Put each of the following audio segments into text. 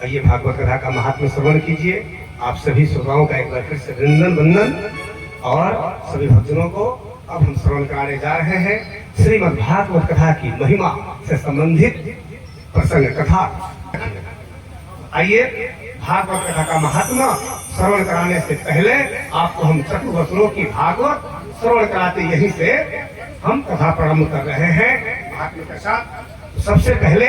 आइए भागवत कथा का महात्म्य श्रवण कीजिए। आप सभी श्रोताओं का एक बार फिर से वंदन और सभी भक्तों को अब हम श्रवण कराने जा रहे हैं श्रीमद् भागवत कथा की महिमा से संबंधित प्रसंग कथा। आइए भागवत कथा का महात्मा श्रवण कराने से पहले आपको हम चतुर्वसनों की भागवत श्रवण कराते यहीं से हम कथा प्रारंभ कर रहे हैं महात्मा के साथ। सबसे पहले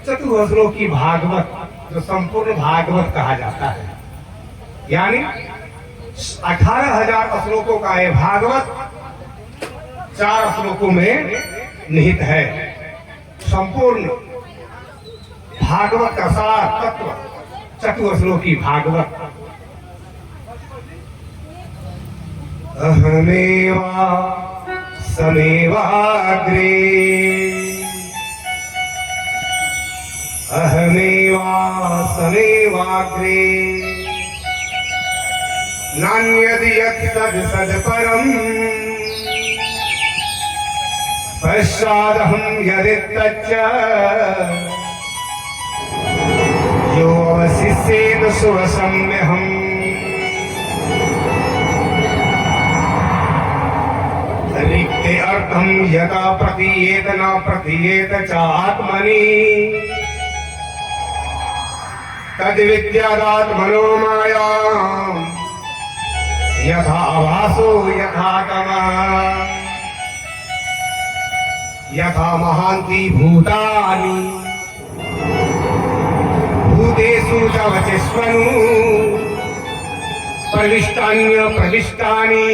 चतुर्वसनों की भागवत जो संपूर्ण भागवत कहा जाता है, यानी 18,000 श्लोकों का ये भागवत 4 श्लोकों में निहित है। संपूर्ण भागवत का सार तत्व चतुर्वसनों की भागवत। अहमेवा समेवाग्रे अहमेवा समेवाग्रे नान्यदि यत्तद् सत्परम् पश्चादहं यदित्तच्च यो अवशिष्येत सुरसम्यहम्। रिक्ते अर्थं यथा प्रतीयेत न प्रतीयेत च आत्मनि तद्विद्यादात्मनो मायाम् यथा आभासो यथा तमः यथा महान्ति भूतानि भूतेषु च वचस्वनु प्रविष्टान्य प्रविष्टानि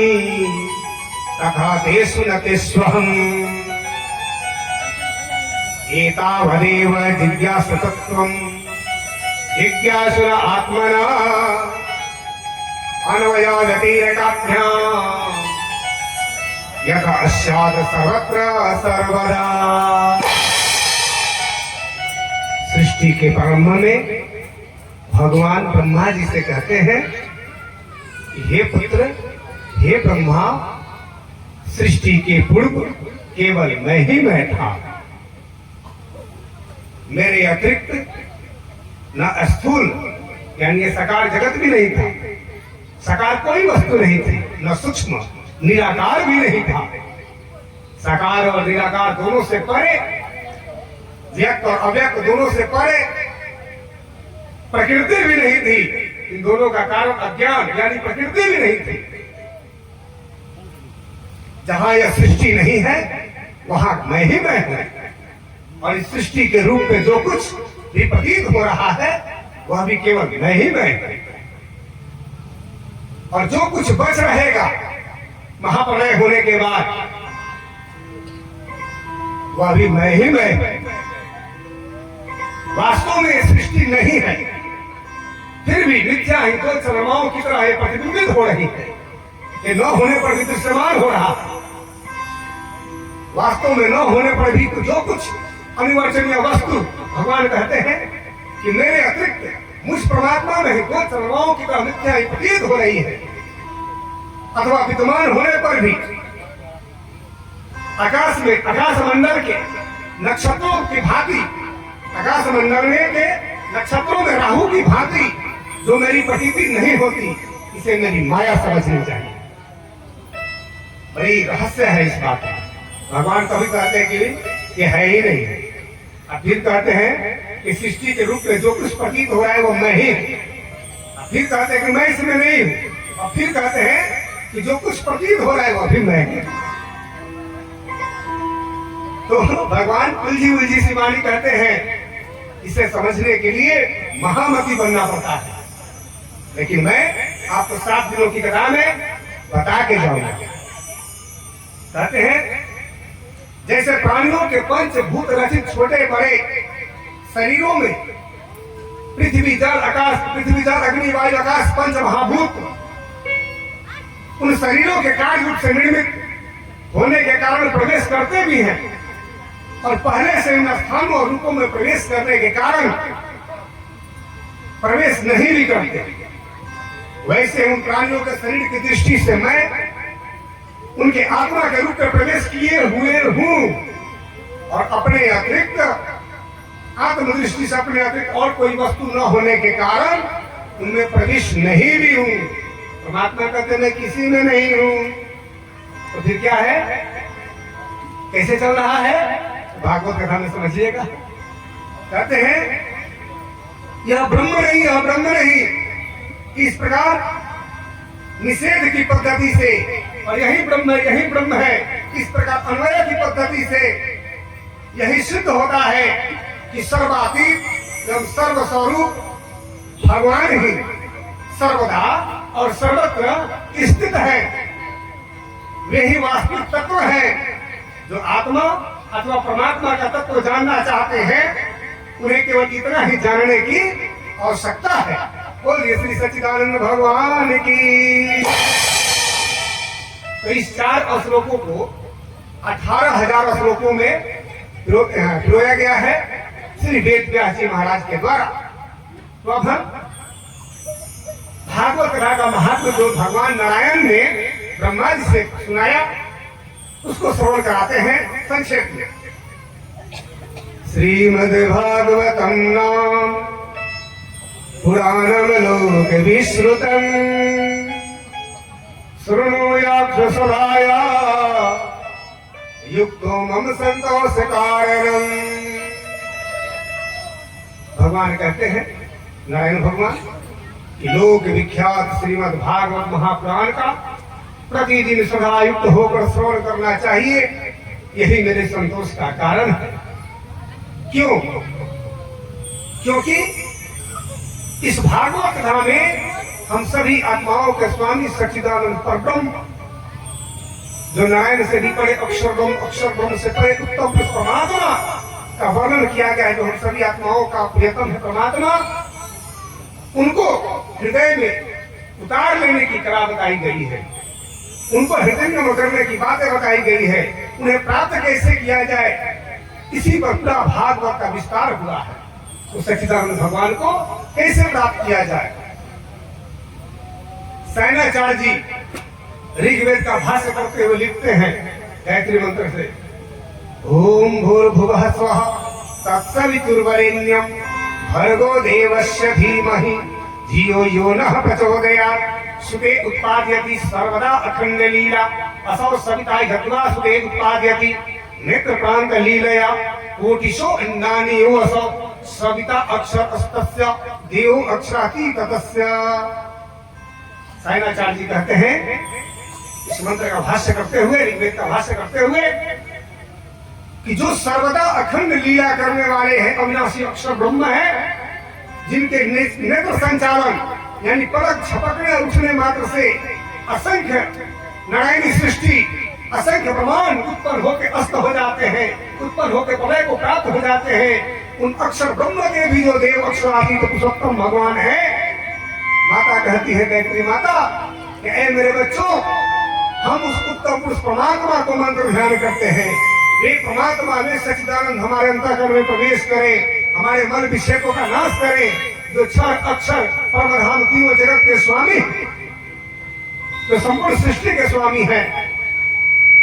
तथा तेषु न तेष्वहम्। एतावदेव जिज्ञासुतत्वम् जिज्ञासुर आत्मना अन्वयागतिरेकाभ्याम् यथा स्यात् सर्वत्र सर्वदा। सृष्टि के प्रारंभ में भगवान ब्रह्मा जी से कहते हैं, हे पुत्र, हे ब्रह्मा, सृष्टि के पूर्व केवल मैं ही मैं था। मेरे अतिरिक्त न स्थूल यानी साकार जगत भी नहीं था, साकार कोई वस्तु नहीं थी, न सूक्ष्म निराकार भी नहीं था। साकार और निराकार दोनों से परे, व्यक्त और अव्यक्त दोनों से परे प्रकृति भी नहीं थी। इन दोनों का कारण अज्ञान यानी प्रकृति भी नहीं थी। जहां यह सृष्टि नहीं है वहां मैं ही मैं हूं, और इस सृष्टि के रूप में जो कुछ भी प्रतीत हो रहा है वह भी केवल मैं ही मैं हूं। और जो कुछ बच रहेगा महाप्रलय होने के बाद वह भी मैं ही मैं हूं। वास्तव में सृष्टि नहीं है, फिर भी मिथ्या हिंदू चरमाओं की तरह प्रतिबिंबित हो रही है। ये न होने पर भी दृश्यमान हो रहा है। वास्तव में न होने पर भी जो कुछ अनिवार्य वस्तु भगवान कहते हैं कि मेरे अतिरिक्त मुझ परमात्मा में ही दो चरमाओं की तरह मिथ्या प्रतीत हो रही है। अथवा विद्यमान होने पर भी आकाश में आकाश मंडल के नक्षत्रों की भांति, आकाश मंडल में के नक्षत्रों में राहु की भांति जो मेरी प्रतीति नहीं होती, इसे मेरी माया समझनी चाहिए। बड़ी रहस्य है इस बात में। भगवान कभी कहते हैं कि ये है ही नहीं, अब फिर कहते हैं कि सृष्टि के रूप में जो कुछ प्रतीत हो रहा है वो मैं ही, अब फिर कहते हैं कि मैं इसमें नहीं हूं, अब फिर कहते हैं कि जो कुछ प्रतीत हो रहा है वो भी मैं ही। तो भगवान उलझी सी वाणी कहते हैं, इसे समझने के लिए महामती बनना पड़ता है। लेकिन मैं आपको 7 दिनों की कथा में बता के जाऊंगा। कहते हैं जैसे प्राणियों के पंचभूत रचित छोटे बड़े शरीरों में पृथ्वी जल अग्नि वायु आकाश 5 महाभूत उन शरीरों के कार्य रूप से निर्मित होने के कारण प्रवेश करते भी हैं, और पहले से इन स्थानों और रूपों में प्रवेश करने के कारण प्रवेश नहीं भी करते। वैसे उन प्राणियों के शरीर की दृष्टि से मैं उनके आत्मा के रूप में प्रवेश किए हुए हूं, और अपने अतिरिक्त आत्मदृष्टि से अपने अतिरिक्त और कोई वस्तु न होने के कारण उनमें प्रविष्ट नहीं भी हूं। परमात्मा कहते मैं किसी में नहीं हूं। तो फिर क्या है, कैसे चल रहा है? भागवत कथा में समझिएगा। कहते हैं यह ब्रह्म नहीं, यह ब्रह्म नहीं। इस प्रकार निषेध की पद्धति से और यही ब्रह्म है, यही ब्रह्म है, इस प्रकार अन्वय की पद्धति से यही सिद्ध होता है कि सर्वातीत एवं सर्वस्वरूप भगवान ही सर्वदा और सर्वत्र स्थित है। वे ही वास्तविक तत्व है। जो आत्मा अथवा परमात्मा का तत्व जानना चाहते हैं उन्हें केवल इतना ही जानने की आवश्यकता है। बोलिए श्री सच्चिदानंद भगवान की। तो इस 4 श्लोकों को 18,000 श्लोकों में पिरोया गया है श्री वेद व्यास जी महाराज के द्वारा। तो अब हम भागवत कथा का महात्म जो भगवान नारायण ने ब्रह्मा जी से सुनाया उसको श्रवण कराते हैं संक्षेप में। श्रीमद्भागवतम नाम पुराणम लोक विश्रुतम शृणुयात् सदाया युक्तो मम संतोष कारणम। भगवान कहते हैं, नारायण भगवान, कि लोक विख्यात श्रीमद् भागवत महापुराण का प्रतिदिन सदा युक्त होकर श्रवण करना चाहिए। यही मेरे संतोष का कारण है। क्यों? क्योंकि इस भागवत कथा में हम सभी आत्माओं के स्वामी सच्चिदानंद परब्रह्म, जो नारायण से भी परे अक्षर ब्रह्म से परे उत्तम परमात्मा का वर्णन किया गया है, जो हम सभी आत्माओं का प्रियतम है परमात्मा, उनको हृदय में उतार लेने की कला बताई गई है। उनको हृदय करने की बातें बताई गई है। उन्हें प्राप्त कैसे किया जाए, इसी पर पूरा भागवत का विस्तार हुआ है। तो सच्चिदानंद भगवान को कैसे प्राप्त किया जाए? शयनाचार्य जी ऋग्वेद का भाष्य करते हुए लिखते हैं गायत्री मंत्र से, ओम भूर्भुवः स्वः तत्सवितुर्वरेण्यं भर्गो देवस्य धीमहि धियो यो नः प्रचोदयात्। सुते उत्पादयति सर्वदा अखंड लीला असौ सविता ह्यत्वा सुते उत्पादयति नेत्र प्रांत लीलया कोटिशो अन्नानि यो असौ सविता अक्षर अस्तस्य देव अक्षराति ततस्य। शयनाचार्य जी कहते हैं इस मंत्र का भाष्य करते हुए, ऋग्वेद का भाष्य करते हुए, कि जो सर्वदा अखंड लीला करने वाले हैं अविनाशी अक्षर ब्रह्म है, जिनके नेत्र संचालन यानी पलक झपकने और उठने मात्र से असंख्य नारायणी सृष्टि, असंख्य ब्रह्मांड उत्पन्न होकर अस्त हो जाते हैं, उत्पन्न होकर प्रलय को प्राप्त हो जाते हैं। उन अक्षर ब्रह्म के भी जो देव अक्षरातीत पुरुषोत्तम भगवान है, माता कहती है गायत्री माता कि ऐ मेरे बच्चों, हम उस उत्तम पुरुष परमात्मा को मंत्र ध्यान करते हैं। वे परमात्मा में सच्चिदानंद हमारे अंतःकरण में प्रवेश करे, हमारे मन विक्षेपों का नाश करे, जो 6 अक्षर परमधाम तीनों जगत के स्वामी, जो संपूर्ण सृष्टि के स्वामी है।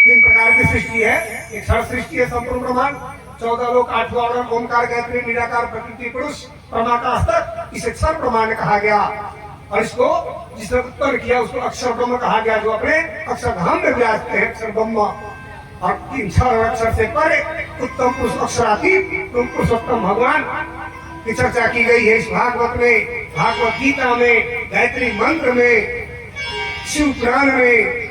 3 प्रकार की सृष्टि है। एक क्षर सृष्टि है, संपूर्ण ब्रह्मांड, 14 लोक, 8वां वर्ण, ओमकार गायत्री निराकार प्रकृति पुरुष परमाकाश तक, इसे क्षर ब्रह्मांड कहा गया। और इसको जिसने उत्पन्न किया उसको अक्षर ब्रह्म कहा गया, जो अपने अक्षरधाम में विराजते हैं, अक्षर ब्रह्म। और 3 अक्षर से परे उत्तम पुरुष अक्षरातीत पुरुषोत्तम भगवान की चर्चा की गई है इस भागवत में, भागवत गीता में, गायत्री मंत्र में, शिव पुराण में।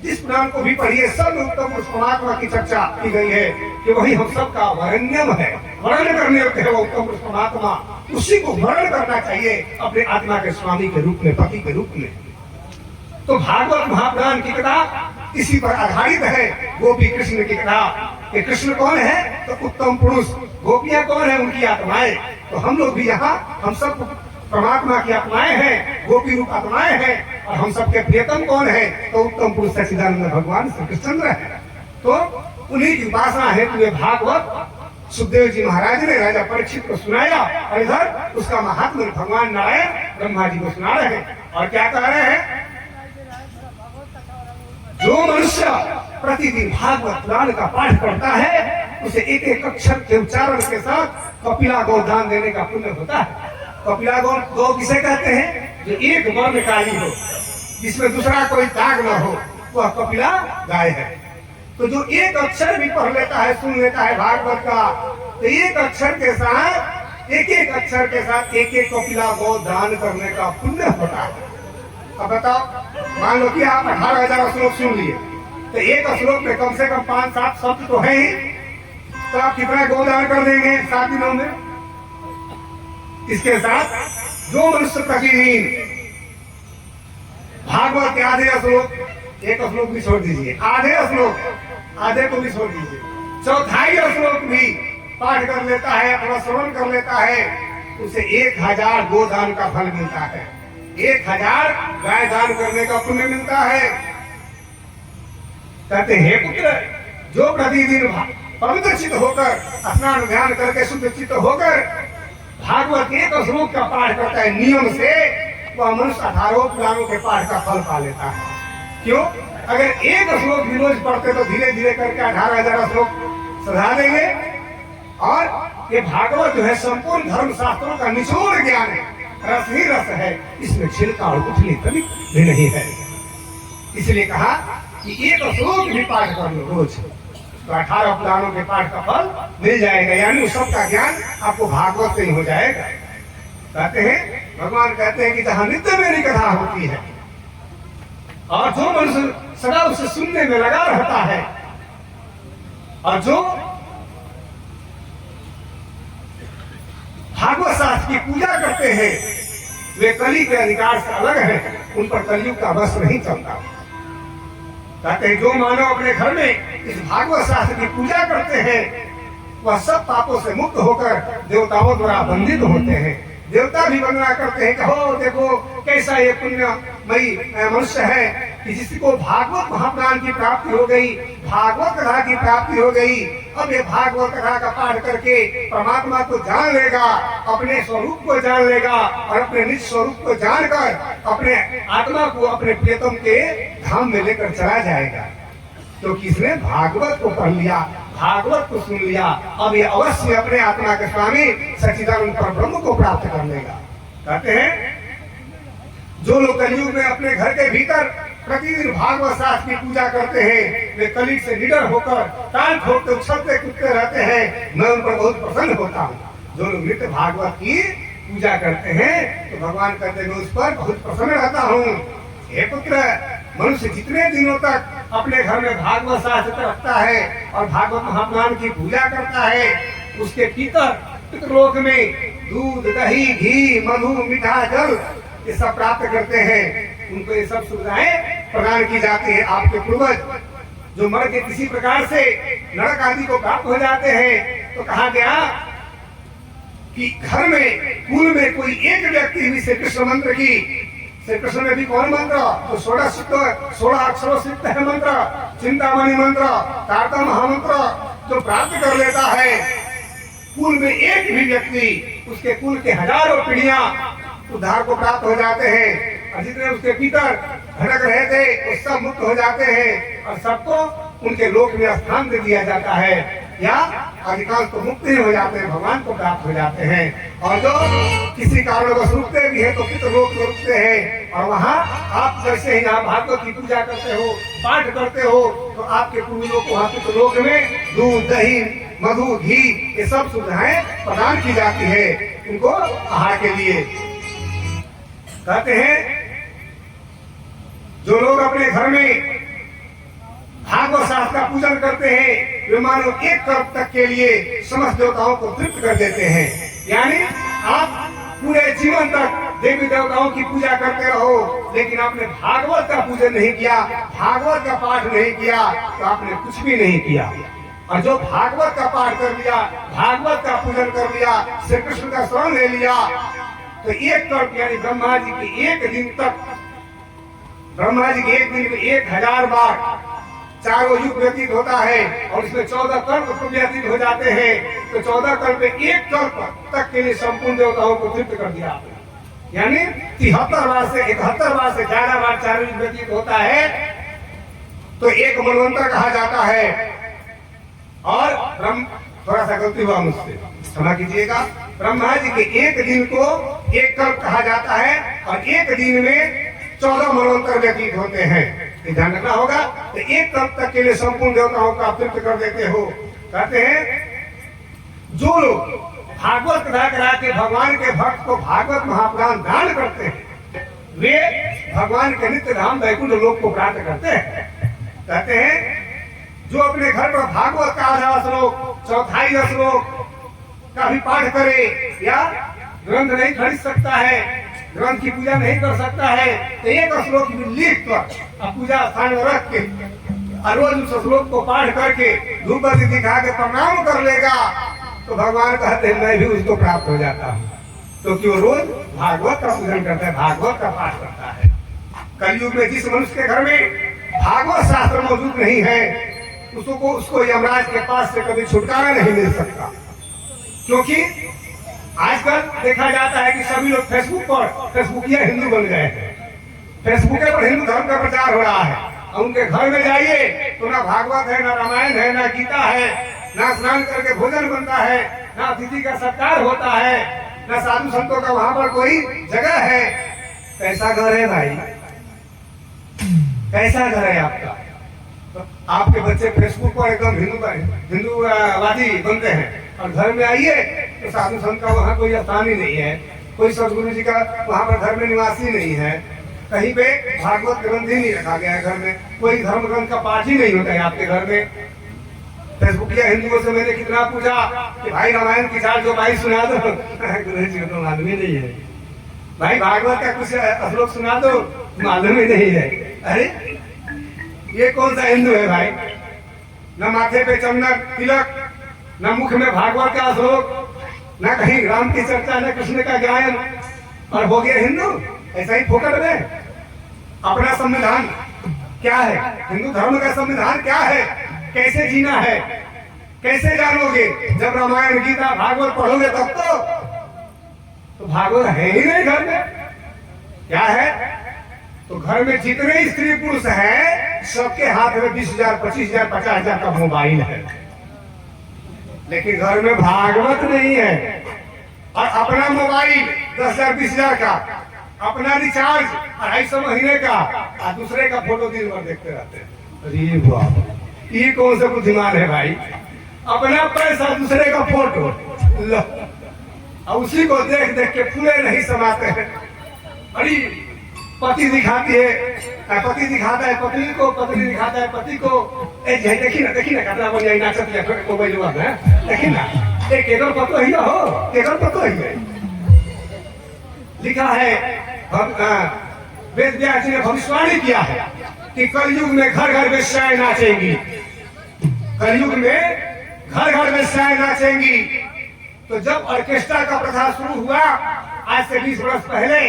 जिस पुराण को भी पढ़िए सब उत्तम पुरुष परमात्मा की चर्चा की गई है कि वही हम सब का वरण्यम है, वर्ण करने योग्य है वो उत्तम पुरुष परमात्मा। उसी को वर्ण करना चाहिए अपने आत्मा के स्वामी के रूप में, पति के रूप में। तो भागवत महापुराण की कथा इसी पर आधारित है। गोपी कृष्ण की कथा, कि कृष्ण कौन है तो उत्तम पुरुष, गोपियां कौन है उनकी आत्माएं। तो हम लोग भी यहाँ, हम सब परमात्मा की आत्माएं हैं, गोपी रूप आत्माएं हैं। और हम सबके प्रियतम कौन है तो उत्तम पुरुष सच्चिदानंद भगवान श्री कृष्णचंद्र है। तो उन्हीं की उपासना है। तो ये भागवत सुखदेव जी महाराज ने राजा परीक्षित को सुनाया, और इधर उसका महात्मा भगवान नारायण ब्रह्मा जी को सुना रहे हैं। और क्या कह रहे हैं, जो मनुष्य प्रतिदिन भागवत पुराण का पाठ करता है, उसे एक एक अक्षर के उच्चारण के साथ कपिला गोदान देने का पुण्य होता है। कपिला गौ किसे कहते हैं? जो एक वर्णकारी हो, जिसमें दूसरा कोई दाग न हो, वह कपिला गाय है। तो जो एक अक्षर भी पढ़ लेता है, सुन लेता है भागवत का, तो एक अक्षर के साथ एक अक्षर के साथ एक कपिला गौ दान करने का पुण्य होता है। अब बताओ, मान लो कि आप 18,000 श्लोक सुन लिए, तो एक श्लोक में कम से कम 5-7 शब्द तो है ही, तो आप कितना गोदान कर देंगे 7 दिनों में? इसके साथ जो मनुष्य प्रतिदिन भागवत के आधे श्लोक, एक श्लोक भी छोड़ दीजिए, आधे को भी छोड़ दीजिए, चौथाई श्लोक भी पाठ कर लेता है, अपना श्रवण कर लेता है, उसे 1000 गोदान का फल मिलता है। 1000 गाय दान करने का पुण्य मिलता है। कहते हैं पुत्र, जो प्रतिदिन पवित्र चित्त होकर स्नान ध्यान करके शुद्ध चित्त होकर भागवत एक श्लोक का पाठ करता है नियम से, वह मनुष्य 18 पुराणों के पाठ का फल पा लेता है। क्यों? अगर एक श्लोक भी रोज पढ़ते तो धीरे धीरे करके 18,000 श्लोक सधा देंगे। और ये भागवत जो है संपूर्ण धर्म शास्त्रों का निचोड़ ज्ञान है, रस ही रस है, इसमें छिलका और गुठली कभी भी नहीं है। इसलिए कहा कि एक श्लोक भी पाठ कर लो रोज, तो 18 पुराणों के पाठ का फल मिल जाएगा, यानी उस सबका ज्ञान आपको भागवत से ही हो जाएगा। कहते हैं, भगवान कहते हैं कि जहां नित्य मेरी कथा होती है और जो मनुष्य सदा उसे सुनने में लगा रहता है, और जो भागवत शास्त्र की पूजा करते हैं, वे कली के अधिकार से अलग हैं, उन पर कलयुग का बस नहीं चलता। कहते हैं जो मानव अपने घर में इस भागवत शास्त्र की पूजा करते हैं, वह सब पापों से मुक्त होकर देवताओं द्वारा वंदित होते हैं। देवता भी वंदना करते हैं कि हो देखो कैसा ये पुण्यमयी मनुष्य है कि जिसको भागवत महापुराण की प्राप्ति हो गई, भागवत कथा की प्राप्ति हो गई। अब ये भागवत कथा का पाठ करके परमात्मा को जान लेगा, अपने स्वरूप को जान लेगा, और अपने निज स्वरूप को जानकर अपने आत्मा को अपने प्रियतम के धाम में लेकर चला जाएगा। तो किसने भागवत को पढ़ लिया, भागवत को सुन लिया, अब ये अवश्य अपने आत्मा के स्वामी सच्चिदानंद परब्रह्म को प्राप्त कर लेगा। कहते हैं जो लोग कलयुग में अपने घर के भीतर प्रतिदिन भागवत शास्त्र की पूजा करते हैं, वे कलयुग से निडर होकर ताल ठोकते उछलते कूदते रहते हैं, मैं उन पर बहुत प्रसन्न होता हूँ। जो लोग नित्य भागवत की पूजा करते हैं, तो भगवान कहते हैं मैं उस पर बहुत प्रसन्न रहता हूँ। हे पुत्र, मनुष्य जितने दिनों तक अपने घर में भागवत शास्त्र रखता है और भागवत महापुराण की पूजा करता है, उसके पितृलोक में दूध दही घी मधु मीठा जल ये सब प्राप्त करते हैं। उनको ये सब सुविधाएं प्रदान की जाती है। आपके पूर्वज जो मर के किसी प्रकार से नरक आदि को प्राप्त हो जाते हैं, तो कहा गया कि घर में कुल में कोई एक व्यक्ति भी श्री कृष्ण मंत्र की, श्री कृष्ण में भी कौन मंत्र तो 16 अक्षरों से युक्त है मंत्र, चिंतामणि मंत्र, तारतम महामंत्र जो प्राप्त कर लेता है, कुल में एक भी व्यक्ति, उसके कुल के हजारों पीढ़ियां उद्धार को प्राप्त हो जाते हैं। और जितने उसके पितर भटक रहे थे वो सब मुक्त हो जाते हैं, और सबको उनके लोक में स्थान दे दिया जाता है, या अधिकांश तो मुक्त ही हो जाते हैं, भगवान को प्राप्त हो जाते हैं। और जो किसी कारणवश रुकते भी है तो पितृलोक में रुकते हैं, और वहाँ आप जैसे ही यहाँ भागवत की पूजा करते हो, पाठ करते हो, तो आपके पूर्वजों को वहाँ पितृलोक में दूध दही मधु घी ये सब सुविधाएं प्रदान की जाती है उनको आहार के लिए। कहते हैं जो लोग अपने घर में भागवत शास्त्र का पूजन करते हैं, वे मानो एक कल्प तक के लिए समस्त देवताओं को तृप्त कर देते हैं। यानी आप पूरे जीवन तक देवी देवताओं की पूजा करते रहो, लेकिन आपने भागवत का पूजन नहीं किया, भागवत का पाठ नहीं किया, तो आपने कुछ भी नहीं किया। और जो भागवत का पाठ कर लिया, भागवत का पूजन कर लिया, श्री कृष्ण का शरण ले लिया, तो एक कल्प यानी ब्रह्मा जी के एक दिन तक, ब्रह्मा जी के एक दिन में 1000 बार चारों युग व्यतीत होता है, और इसमें 14 कल्प व्यतीत हो जाते हैं। तो 14 कल्प में एक कल्प तक के लिए संपूर्ण देवताओं को तृप्त कर दिया, यानी 73 बार से 71 बार से 11 बार चारों युग व्यतीत होता है। तो एक मनवंतर कहा जाता है। और ब्रह्म, थोड़ा सा गलती हुआ मुझसे, क्षमा कीजिएगा। ब्रह्मा जी के एक दिन को एक कल्प कहा जाता है और एक दिन में 14 मनवंतर व्यतीत होते हैं। ये ध्यान रखना होगा। तो एक कल्प तक के लिए संपूर्ण देवताओं का तृप्त कर देते हो। कहते हैं जो लोग भागवत कथा करा के भगवान के भक्त को भागवत महापुराण दान करते हैं, वे भगवान के नित्य धाम वैकुंठ लोक को प्राप्त करते हैं। कहते हैं जो अपने घर पर भागवत का आधा श्लोक, चौथाई श्लोक का भी पाठ करे, या ग्रंथ नहीं खरीद सकता है, ग्रंथ की पूजा नहीं कर सकता है, तो एक श्लोक भी लिख कर पूजा स्थान में रख के और रोज उस श्लोक को पाठ करके धूप बत्ती दिखा के प्रणाम कर लेगा, तो भगवान कहते हैं मैं भी उसको प्राप्त हो जाता हूँ, क्योंकि वो रोज भागवत का पूजन करता है, भागवत का पाठ करता है। कलयुग में जिस मनुष्य के घर में भागवत शास्त्र मौजूद नहीं है, उसको यमराज के पास से कभी छुटकारा नहीं मिल सकता। क्योंकि आजकल देखा जाता है कि सभी लोग फेसबुकिया हिंदू बन गए हैं। फेसबुक पर हिंदू धर्म का प्रचार हो रहा है और उनके घर में जाइए तो ना भागवत है, ना रामायण है, ना गीता है, ना स्नान करके भोजन बनता है, ना अतिथि का सत्कार होता है, ना साधु संतों का वहां पर कोई जगह है। कैसा घर है भाई, कैसा घर है आपका? तो आपके बच्चे फेसबुक पर एकदम हिंदूवादी बनते हैं और घर में आइए तो साधु संत का वहाँ कोई स्थान ही नहीं है, कोई सदगुरु जी का वहाँ पर घर में निवासी नहीं है, कहीं पे भागवत ग्रंथ ही नहीं रखा गया है घर में, कोई धर्म ग्रंथ का पाठ ही नहीं होता है आपके घर में। फेसबुक या हिंदुओं से मैंने कितना पूछा कि भाई रामायण की 4 जो भाई सुना दो, गुरु जी को तो मालूम ही नहीं है। भाई भागवत का कुछ श्लोक सुना दो, मालूम ही नहीं है। अरे ये कौन सा हिंदू है भाई? न माथे पे चंदन तिलक, न मुख में भागवत का श्लोक, न कहीं राम की चर्चा, न कृष्ण का गायन, और हो गया हिंदू। ऐसा ही फोकट में अपना संविधान क्या है, हिंदू धर्म का संविधान क्या है, कैसे जीना है, कैसे जानोगे? जब रामायण गीता भागवत पढ़ोगे तब तो भागवत है ही नहीं घर में। क्या है? तो घर में जितने स्त्री पुरुष हैं सबके हाथ में 20,000, 25,000, 50,000 का मोबाइल है, लेकिन घर में भागवत नहीं है। और अपना मोबाइल 10,000, 20,000 का, अपना रिचार्ज 250 महीने का, और दूसरे का फोटो दिन भर देखते रहते हैं। अरे बाप, ये कौन सा बुद्धिमान है भाई? अपना पैसा दूसरे का फोटो लो, और उसी को देख देख के फूले नहीं समाते हैं। अरे पति दिखाती है, पति दिखाता है पत्नी को, पत्नी दिखाता है पति को। देखी ना कितना बढ़िया नाचत है मोबाइल में, देखी ना एक केवल पतो ही हो, केवल पतो ही है। लिखा है वेद व्यास जी ने भविष्यवाणी किया है कि कलयुग में घर घर में साय नाचेंगी, कलयुग में घर घर में साय नाचेंगी। तो जब ऑर्केस्ट्रा का प्रथा शुरू हुआ आज से 20 वर्ष पहले,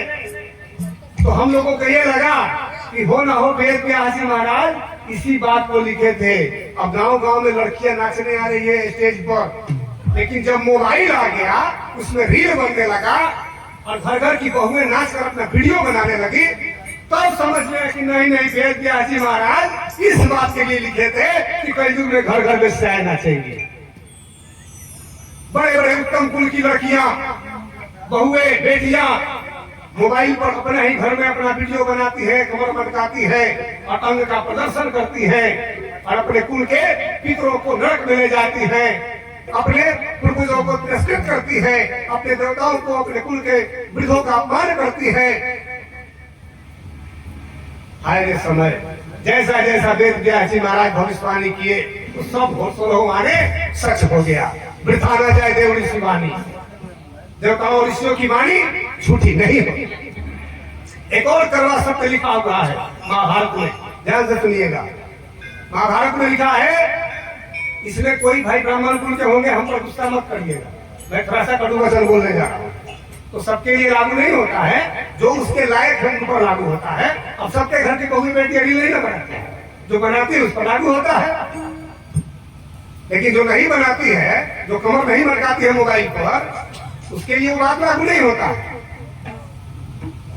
तो हम लोगों को ये लगा कि हो ना हो वेद व्यास जी महाराज इसी बात को लिखे थे। अब गांव गांव में लड़कियां नाचने आ रही है स्टेज पर, लेकिन जब मोबाइल आ गया उसमें रील बनने लगा और घर घर की बहुएं नाच कर अपना वीडियो बनाने लगी, तब समझ लिया कि नहीं वेद व्यास जी महाराज इस बात के लिए लिखे थे कि कलयुग में घर घर में साय नाचेंगे। बड़े बड़े उत्तम कुल की लड़कियां, बहुएं, बेटियां मोबाइल पर अपने ही घर में अपना वीडियो बनाती है, कमर मटकाती है और अंग का प्रदर्शन करती है और अपने कुल के पितरों को नरक में ले जाती है, अपने पूर्वजों को तिरस्कृत करती है, अपने देवताओं को, अपने कुल के वृद्धों का अपमान करती है। हाय रे समय, जैसा जैसा वेद व्यास जी महाराज भविष्यवाणी किए तो सब घोषणा माने सच हो गया। वृथा न जाए देव ऋषि वाणी, देवताओं और ऋषियों की वाणी झूठी नहीं होती। एक और करवा शब्द लिखा हुआ है महाभारत में, ध्यान से सुनिएगा। महाभारत में लिखा है, इसमें कोई भाई ब्राह्मण कुल के होंगे हम पर गुस्सा मत करिएगा, मैं थोड़ा सा कटु वचन बोलने जा रहा हूँ। तो सबके लिए लागू नहीं होता है, जो उसके लायक है उन पर लागू होता है। अब सबके घर की बहू बेटी अड़ी नहीं ना बनाती है, जो बनाती है उस पर लागू होता है। लेकिन जो नहीं बनाती है, जो कमर नहीं मटकाती है मोबाइल पर, उसके लिए वो बात लागू नहीं होता।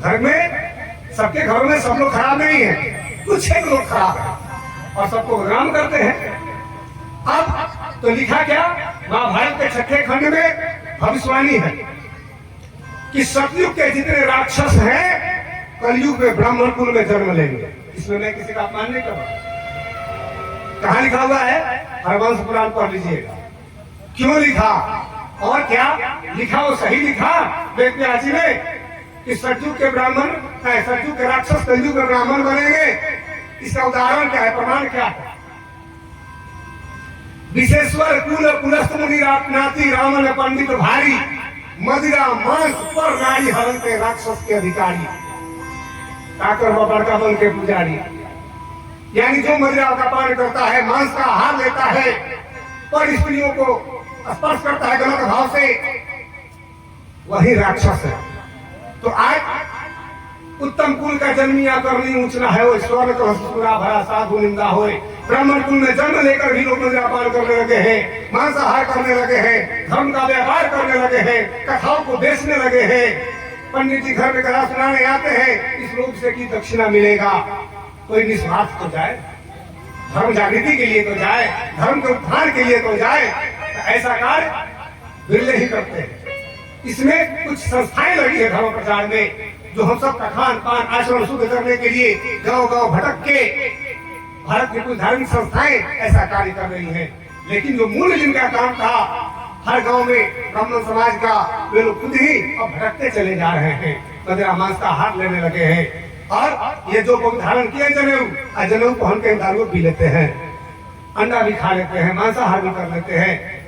घर में सबके घरों में सब लोग खराब नहीं है, कुछ एक लोग खराब है। और सबको बदनाम करते हैं। अब तो लिखा क्या, महाभारत के 6ठे खंड में भविष्यवाणी है कि सतयुग के जितने राक्षस हैं कलयुग में ब्राह्मण कुल में जन्म लेंगे। इसमें मैं किसी का अपमान नहीं कर रहा। कहाँ लिखा हुआ है? हरवंश पुराण पढ़ लीजिएगा। क्यों लिखा और क्या लिखा, वो सही लिखा वेद व्यास जी ने कि सतयुग के ब्राह्मण, सतयुग के राक्षस कलयुग में ब्राह्मण बनेंगे। इसका उदाहरण क्या है, प्रमाण क्या है? विशेश्वर कुल कुलस्थ मुनि नाती रावण पंडित भारी, मदिरा मांस पर नारी हरण के राक्षस के अधिकारी, काकर व बड़का बन के पुजारी। यानी जो मदिरा का पान करता है, मांस का आहार लेता है, पर स्त्रियों को स्पर्श करता है गलत भाव से, वही राक्षस है। तो आज उत्तम कुल का जन्मिया करनी ऊंचना है, वो स्वर्ण का सुरा भरा साधु निंदा होए। ब्राह्मण कुल में जन्म लेकर भी लोग मदिरा पान करने लगे हैं, मांसाहार करने लगे हैं, धर्म का व्यापार करने लगे हैं, कथाओं को बेचने लगे हैं। पंडित जी घर में कथा सुनाने आते हैं, इस रूप से की दक्षिणा मिलेगा। कोई निस्वार्थ तो जाए, धर्म जागृति के लिए तो जाए, धर्म के उत्थान के लिए तो जाए। तो ऐसा कार्य बिरले ही करते हैं। इसमें कुछ संस्थाएं लगी है धर्म प्रचार में, जो हम सब का खान पान आचरण शुद्ध करने के लिए गांव गांव भटक के भारत की कुछ धार्मिक संस्थाएं ऐसा कार्य कर रही हैं। लेकिन जो मूल जिनका काम था हर गांव में ब्राह्मण समाज का, वे लोग खुद ही अब भटकते चले जा रहे हैं, मदिरा मांस का हाथ लेने लगे हैं। और ये जो लोग धारण किए जनेऊ, जनेऊ पहन के दारू पी लेते हैं, अंडा भी खा लेते हैं, मांसाहार भी कर लेते हैं।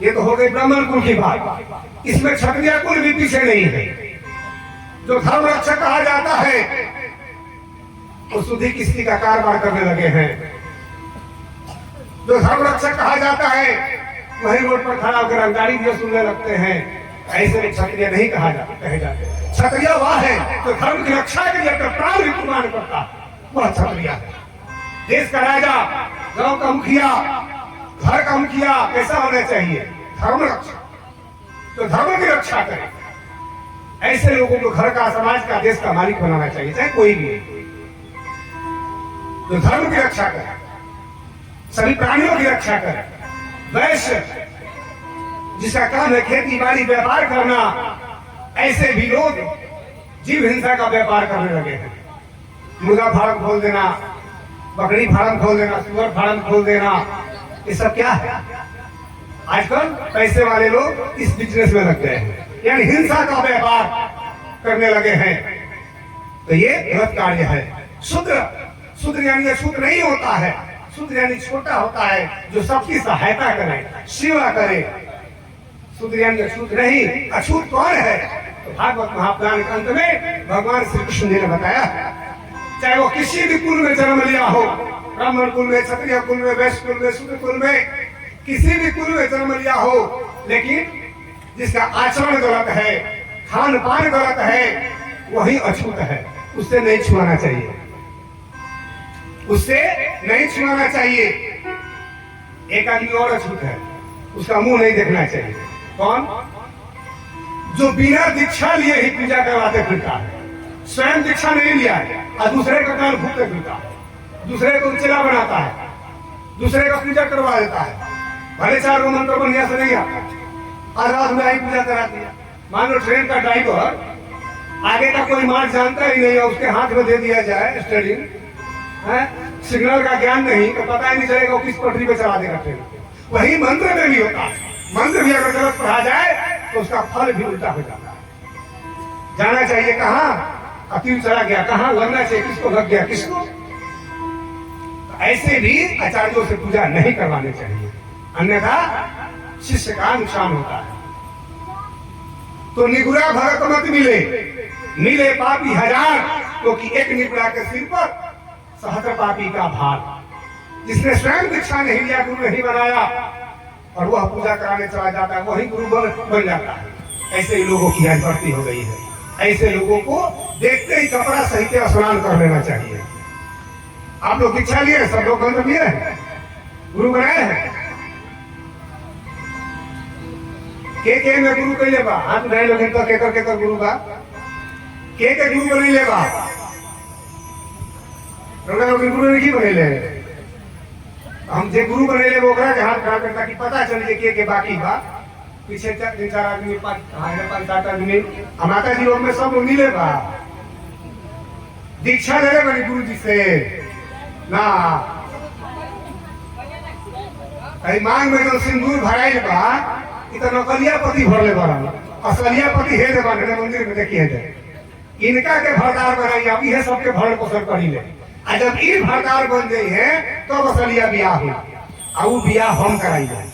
ये तो हो गई ब्राह्मण कुल की बात। इसमें क्षत्रिय कुल भी पीछे नहीं है। जो धर्म रक्षक कहा जाता है वो शुद्धि किस्ती का कारोबार करने लगे हैं। जो धर्म रक्षक कहा जाता है वही रोड पर खड़ा होकर रंगदारी भी सुनने लगते हैं। ऐसे क्षत्रिय नहीं कहे जाते। क्षत्रिय वह है जो धर्म की रक्षा के लिए अपना प्राण भी कुर्बान करता है, वह क्षत्रिय है। देश का राजा, गांव का मुखिया, घर का मुखिया कैसा होना चाहिए? धर्म रक्षक, तो धर्म की रक्षा करे। ऐसे लोगों को घर का, समाज का, देश का मालिक बनाना चाहिए, चाहे कोई भी, जो धर्म की रक्षा करे, सभी प्राणियों की रक्षा करे। वैश्य जिसका काम है खेती बाड़ी व्यापार करना, ऐसे भी लोग जीव हिंसा का व्यापार करने लगे हैं। मुर्गा फार्म खोल देना, बकरी फार्म खोल देना, सुअर फार्म खोल देना, ये सब क्या है? आजकल पैसे वाले लोग इस बिजनेस में लग गए हैं, यानी हिंसा का व्यापार करने लगे हैं। तो ये गलत कार्य है। शूद्र यानी शूद्र नहीं होता है, शूद्र यानी छोटा होता है, जो सबकी सहायता करे, सेवा करे। शूद्र यानी अछूत नहीं। अछूत कौन है? तो भागवत महापुराण के अंत में भगवान श्री कृष्ण जी ने बताया, चाहे वो किसी भी कुल में जन्म लिया हो, ब्राह्मण कुल में, क्षत्रिय कुल में, वैश्य कुल में, शूद्र कुल में, किसी भी कुल में जन्म लिया हो, लेकिन जिसका आचरण गलत है, खान पान गलत है, वही अछूत है। उससे नहीं छुआना चाहिए, उससे नहीं छुआना चाहिए। एक आदमी और अछूत है, उसका मुंह नहीं देखना चाहिए। कौन? जो बिना दीक्षा लिए ही पूजा करवाते फिरता है, स्वयं दीक्षा नहीं लिया है और दूसरे का कान फूकते फिरता है, दूसरे को चेला बनाता है, दूसरे का पूजा करवा देता है। भले 4 मंत्र बढ़िया से नहीं आता, आज रात में ही पूजा करा दिया। मान लो ट्रेन का ड्राइवर आगे का कोई मार्ग जानता ही नहीं है, उसके हाथ में दे दिया जाए स्टेरिंग, सिग्नल का ज्ञान नहीं, तो पता ही नहीं चलेगा वो किस पटरी पे चला देगा ट्रेन। वही मंत्र में भी होता है। मंत्र भी अगर गलत पढ़ा जाए तो उसका फल भी उल्टा हो जाता है। जाना चाहिए कहाँ, अतीत चला गया कहाँ, लगना चाहिए किसको, लग गया किसको। तो ऐसे भी आचार्यों से पूजा नहीं करवानी चाहिए, अन्यथा शिष्य का नुकसान होता है। तो निगुरा भगत मत मिले पापी 1000, क्योंकि एक निगुरा के सिर पर सहस्त्र पापी का भार। जिसने स्वयं दीक्षा नहीं लिया, गुरु नहीं बनाया, और वह पूजा कराने चला जाता है, वही गुरु बन जाता है। ऐसे ही लोगों की आज बढ़ती हो गई है। ऐसे लोगों को देखते ही कपड़ा सहित स्नान कर लेना चाहिए। आप लोग दीक्षा लिए, सब लोग मंत्र लिए हैं, गुरु बनाए हैं। के में गुरु कैले बा, हाथ उठाए लोग तो केकर गुरु बा, के गुरु बने ले बा, लोग गुरु नहीं बने ले। हम जे गुरु बनेले वो ओकरा के हाथ खड़ा करता कि पता चल जे के बाकी बा पीछे 3-4 आदमी 5-7 आदमी माता जी लोग में सब मिले बा दीक्षा ले बड़ी गुरु जी से ना कहीं मांग में जो सिंदूर भराइल बा इतना नकलिया पति भरले बा असलिया पति हे दे बाने मंदिर में देखिए जाए इनका के भरदार बनाई अब ये सबके भरण पोषण करी ले आ जब ई भरदार बन गई है तो असलिया बियाह हुई आ उ बियाह हम कराई जाए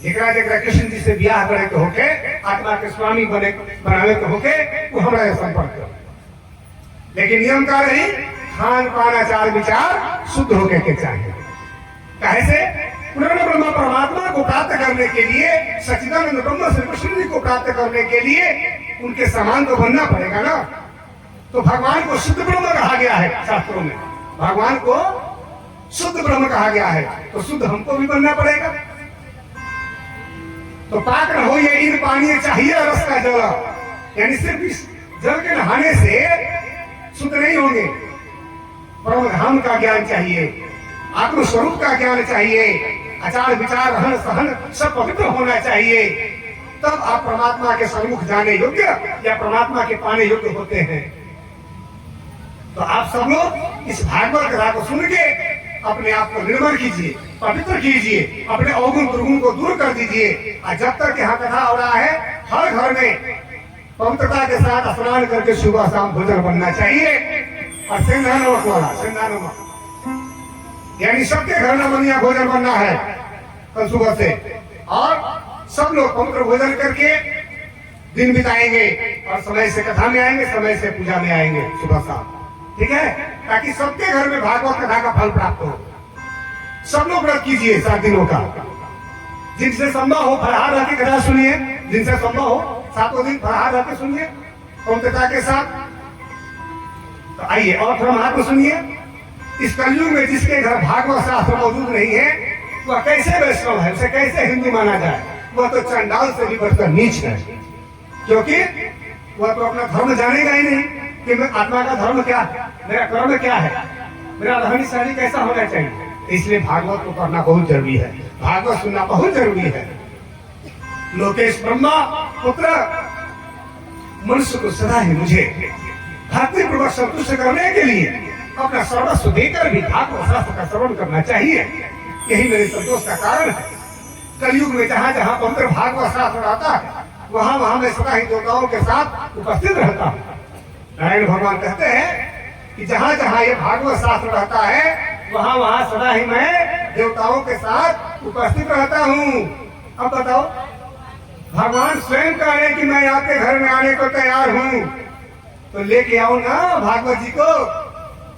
जेकरा जेकरा कृष्ण जी से बियाह करे के होके आत्मा के स्वामी बनावे के होके वो हमरा से संपर्क करे लेकिन नियम का रही खान पान आचार विचार शुद्ध होके के चाहिए काहे से पूर्ण ब्रह्म परमात्मा को प्राप्त करने के लिए सच्चिदानंद ब्रह्म श्री कृष्ण जी को प्राप्त करने के लिए उनके समान तो बनना पड़ेगा ना तो भगवान को शुद्ध ब्रह्म कहा गया है शास्त्रों में भगवान को शुद्ध ब्रह्म कहा गया है तो शुद्ध हमको भी बनना पड़ेगा तो पाक न हो ये इन पानी चाहिए रस का जल यानी सिर्फ इस जल के नहाने से शुद्ध नहीं होंगे परम धाम का ज्ञान चाहिए आत्मस्वरूप का ज्ञान चाहिए आचार विचार रहन सहन सब पवित्र होना चाहिए तब आप परमात्मा के सम्मुख जाने योग्य या परमात्मा के पाने योग्य होते हैं तो आप सब लोग इस भागवत कथा को सुन के अपने आप को निर्मल कीजिए पवित्र कीजिए अपने अवगुण दुर्गुण को दूर कर दीजिए और जब तक यहाँ कथा हो रहा है हर घर में पवित्रता के साथ स्नान करके सुबह शाम भोजन बनना चाहिए और सिंधा नमक वाला सिंधा नमक यानी सबके घर में बनिया भोजन बनना है कल सुबह से और सब लोग पवित्र भोजन करके दिन बिताएंगे और समय से कथा में आएंगे समय से पूजा में आएंगे सुबह शाम ठीक है ताकि सबके घर में भागवत कथा का फल प्राप्त हो सब लोग व्रत कीजिए 7 दिनों का जिनसे संभव हो फलाहार रह के कथा सुनिए जिनसे संभव हो 7 दिन फलाहार रह के सुनिए पवित्रता के साथ तो आइए और थोड़ा महात्मा सुनिए इस कलयुग में जिसके घर भागवत शास्त्र मौजूद नहीं है वह कैसे वैष्णव है उसे कैसे हिंदू माना जाए वह तो चंडाल से भी बढ़कर नीच है क्योंकि वह तो अपना धर्म जानेगा ही नहीं कि मैं आत्मा का धर्म क्या है मेरा कर्म क्या है मेरा रहनी सहनी कैसा होना चाहिए इसलिए भागवत को पढ़ना बहुत जरूरी है भागवत सुनना बहुत जरूरी है लोकेश ब्रह्मा पुत्र मनुष्य को सदा ही मुझे भक्ति पूर्वक संतुष्ट करने के लिए अपना सर्वस्व देकर भी भागवत शास्त्र का श्रवण करना चाहिए यही मेरे संतोष का कारण है कलयुग में जहाँ जहाँ पवित्र भागवत शास्त्र आता है वहाँ वहाँ मैं सदा ही देवताओं के साथ उपस्थित रहता हूँ नारायण भगवान कहते हैं कि जहाँ जहाँ ये भागवत शास्त्र रहता है वहाँ वहाँ सदा ही मैं देवताओं के साथ उपस्थित रहता हूँ अब बताओ भगवान स्वयं कह रहे कि मैं आपके घर में आने को तैयार हूँ तो लेके आओ ना भागवत जी को